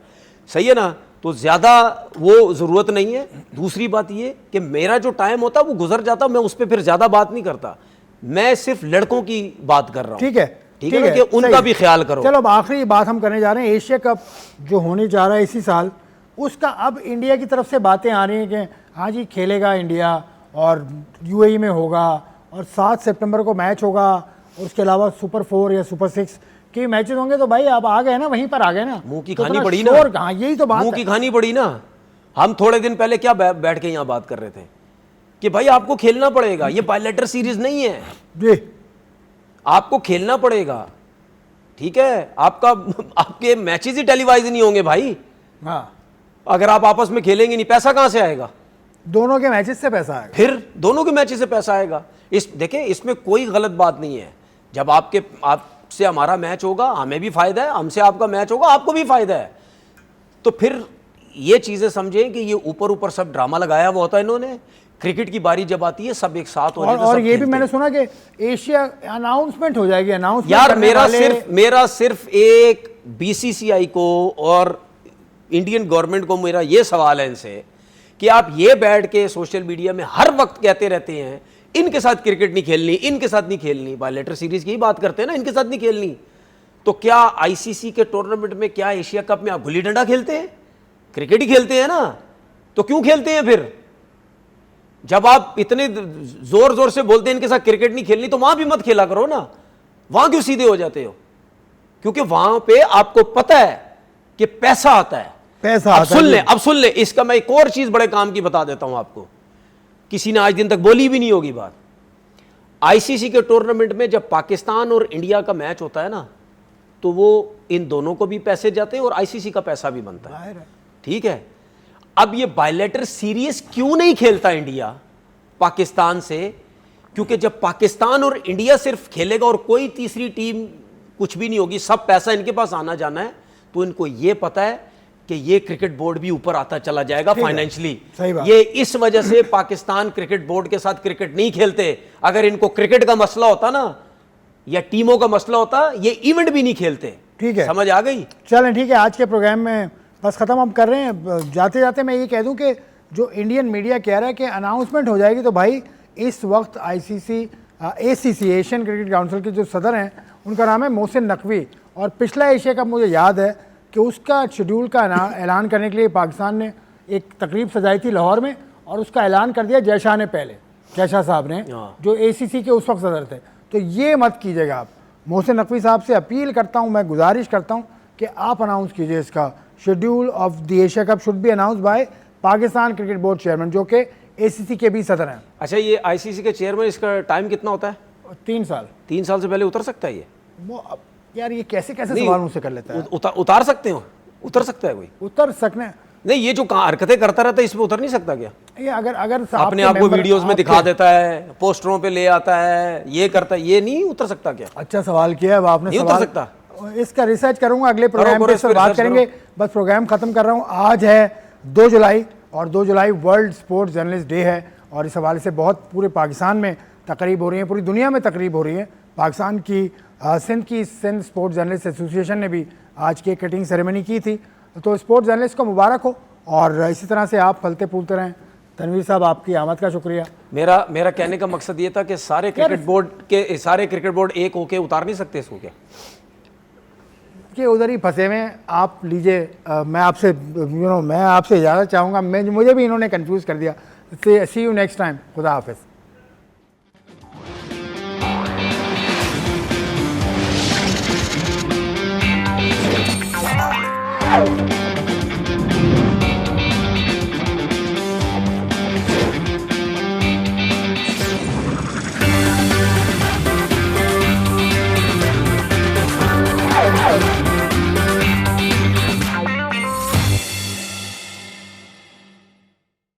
Speaker 2: सही है ना। तो ज़्यादा वो ज़रूरत नहीं है। दूसरी बात ये कि मेरा जो टाइम होता वो गुजर जाता, मैं उस पर फिर ज़्यादा बात नहीं करता, मैं सिर्फ लड़कों की बात कर रहा हूँ, ठीक है ना, कि उनका भी ख्याल करो।
Speaker 1: चलो अब आखिरी बात हम करने जा रहे हैं, एशिया कप जो होने जा रहा है इसी साल, उसका अब इंडिया की तरफ से बातें आ रही हैं कि हाँ जी खेलेगा इंडिया और यूएई में होगा, और 7 सितंबर को मैच होगा, और उसके अलावा सुपर 4 या सुपर 6 के मैचेस होंगे। तो भाई आप आ गए ना, वहीं पर आ गए ना,
Speaker 2: मुंह की खानी पड़ी ना,
Speaker 1: यही तो बात,
Speaker 2: मुंह की खानी पड़ी ना। हम थोड़े दिन पहले क्या बैठ के यहाँ बात कर रहे थे कि भाई आपको खेलना पड़ेगा, ये बायलैटरल सीरीज नहीं है जी, आपको खेलना पड़ेगा, ठीक है। आपके मैचेस ही टेलीवाइज नहीं होंगे भाई। हाँ, अगर आप आपस में खेलेंगे नहीं, पैसा कहां से आएगा?
Speaker 1: दोनों के मैचेस से पैसा आएगा,
Speaker 2: फिर दोनों के मैचेस से पैसा आएगा। देखिए इसमें कोई गलत बात नहीं है। जब आपसे हमारा मैच होगा हमें भी फायदा है, हमसे आपका मैच होगा आपको भी फायदा है। तो फिर ये चीज़ें समझें कि ये ऊपर ऊपर सब ड्रामा लगाया हुआ होता है इन्होंने। क्रिकेट की बारी जब आती है सब एक साथ हो जाते हैं,
Speaker 1: और
Speaker 2: सब
Speaker 1: ये भी
Speaker 2: खेलते
Speaker 1: मैंने
Speaker 2: हैं।
Speaker 1: सुना कि एशिया अनाउंसमेंट हो जाएगी, अनाउंसमेंट
Speaker 2: यार
Speaker 1: करने वाले
Speaker 2: मेरा सिर्फ एक बीसीसीआई को और इंडियन गवर्नमेंट को मेरा ये सवाल है इनसे कि आप ये बैठ के सोशल मीडिया में हर वक्त कहते रहते हैं इनके साथ क्रिकेट नहीं खेलनी, इनके साथ नहीं खेलनी, बायलेटर सीरीज की ही बात करते हैं ना, इनके साथ नहीं खेलनी। तो क्या आईसीसी के टूर्नामेंट में, क्या एशिया कप में आप गुल्ली डंडा खेलते हैं? क्रिकेट ही खेलते हैं ना, तो क्यों खेलते हैं फिर? जब आप इतने जोर जोर से बोलते हैं इनके साथ क्रिकेट नहीं खेलनी, तो वहां भी मत खेला करो ना, वहां क्यों सीधे हो जाते हो? क्योंकि वहां पे आपको पता है कि पैसा आता है।
Speaker 1: पैसा
Speaker 2: अब
Speaker 1: आता
Speaker 2: सुन
Speaker 1: है।
Speaker 2: ले, अब सुन ले, इसका मैं एक और चीज बड़े काम की बता देता हूं आपको, किसी ने आज दिन तक बोली भी नहीं होगी बात। आईसीसी के टूर्नामेंट में जब पाकिस्तान और इंडिया का मैच होता है ना, तो वो इन दोनों को भी पैसे जाते हैं और आईसीसी का पैसा भी बनता है, ठीक है। अब ये बायलेटर सीरीज क्यों नहीं खेलता इंडिया पाकिस्तान से? क्योंकि जब पाकिस्तान और इंडिया सिर्फ खेलेगा और कोई तीसरी टीम कुछ भी नहीं होगी, सब पैसा इनके पास आना जाना है, तो इनको ये पता है कि ये क्रिकेट बोर्ड भी ऊपर आता चला जाएगा फाइनेंशियली।
Speaker 1: सही बात।
Speaker 2: ये इस वजह से पाकिस्तान क्रिकेट बोर्ड के साथ क्रिकेट नहीं खेलते। अगर इनको क्रिकेट का मसला होता ना, या टीमों का मसला होता, ये इवेंट भी नहीं खेलते।
Speaker 1: ठीक है,
Speaker 2: समझ आ गई?
Speaker 1: चलें ठीक है, आज के प्रोग्राम में बस ख़त्म हम कर रहे हैं। जाते जाते मैं ये कह दूं कि जो इंडियन मीडिया कह रहा है कि अनाउंसमेंट हो जाएगी, तो भाई इस वक्त ICC ACC Asian cricket council के जो सदर हैं उनका नाम है मोहसिन नकवी, और पिछला एशिया कप मुझे याद है कि उसका शेड्यूल का ऐलान करने के लिए पाकिस्तान ने एक तकरीब सजाई थी लाहौर में, और उसका ऐलान कर दिया जयशाह ने, पहले जयशाह साहब ने, जो एसीसी के उस वक्त सदर थे। तो ये मत कीजिएगा आप। मोहसिन नकवी साहब से अपील करता हूँ, मैं गुजारिश करता हूँ कि आप अनाउंस कीजिए इसका schedule of the Asia cup should be announce bye Pakistan cricket board chairman, जो कि एसीसी के भी सदर हैं।
Speaker 2: अच्छा, ये आईसीसी के चेयरमैन, इसका टाइम कितना होता है?
Speaker 1: 3 साल।
Speaker 2: 3 साल से पहले उतर सकता है ये?
Speaker 1: वो यार ये कैसे कैसे सवाल मुझसे कर लेता है।
Speaker 2: उतार सकते हो? उतर सकता है कोई?
Speaker 1: उतर सकने
Speaker 2: नहीं, ये जो हरकतें करता रहता है इसमें उतर नहीं सकता क्या?
Speaker 1: ये अगर
Speaker 2: अपने आप को वीडियोस में दिखा देता है, पोस्टरों पे ले आता है, ये करता है, ये नहीं उतर सकता क्या?
Speaker 1: अच्छा सवाल किया है आपने।
Speaker 2: नहीं उतर सकता।
Speaker 1: इसका रिसर्च करूंगा, अगले प्रोग्राम
Speaker 2: करो,
Speaker 1: पे
Speaker 2: इस
Speaker 1: इस
Speaker 2: पे
Speaker 1: पर बात
Speaker 2: रिसर्च
Speaker 1: करेंगे। बस प्रोग्राम खत्म कर रहा हूँ। आज है 2 जुलाई, और 2 जुलाई वर्ल्ड स्पोर्ट्स जर्नलिस्ट डे है, और इस हवाले से बहुत पूरे पाकिस्तान में तकरीब हो रही है, पूरी दुनिया में तकरीब हो रही है। पाकिस्तान की सिंध स्पोर्ट्स जर्नलिस्ट एसोसिएशन ने भी आज केक कटिंग सेरेमनी की थी। तो स्पोर्ट्स जर्नलिस्ट को मुबारक हो, और इसी तरह से आप फलते फूलते रहें। तनवीर साहब, आपकी आमद का शुक्रिया।
Speaker 2: मेरा कहने का मकसद ये था कि सारे क्रिकेट बोर्ड एक होके उतार नहीं सकते इसको क्या?
Speaker 1: कि उधर ही फंसे हुए हैं आप। लीजिए, मैं आपसे मैं आपसे इजाज़त चाहूँगा। मुझे भी इन्होंने कंफ्यूज कर दिया। सी यू नेक्स्ट टाइम। खुदा हाफिज़।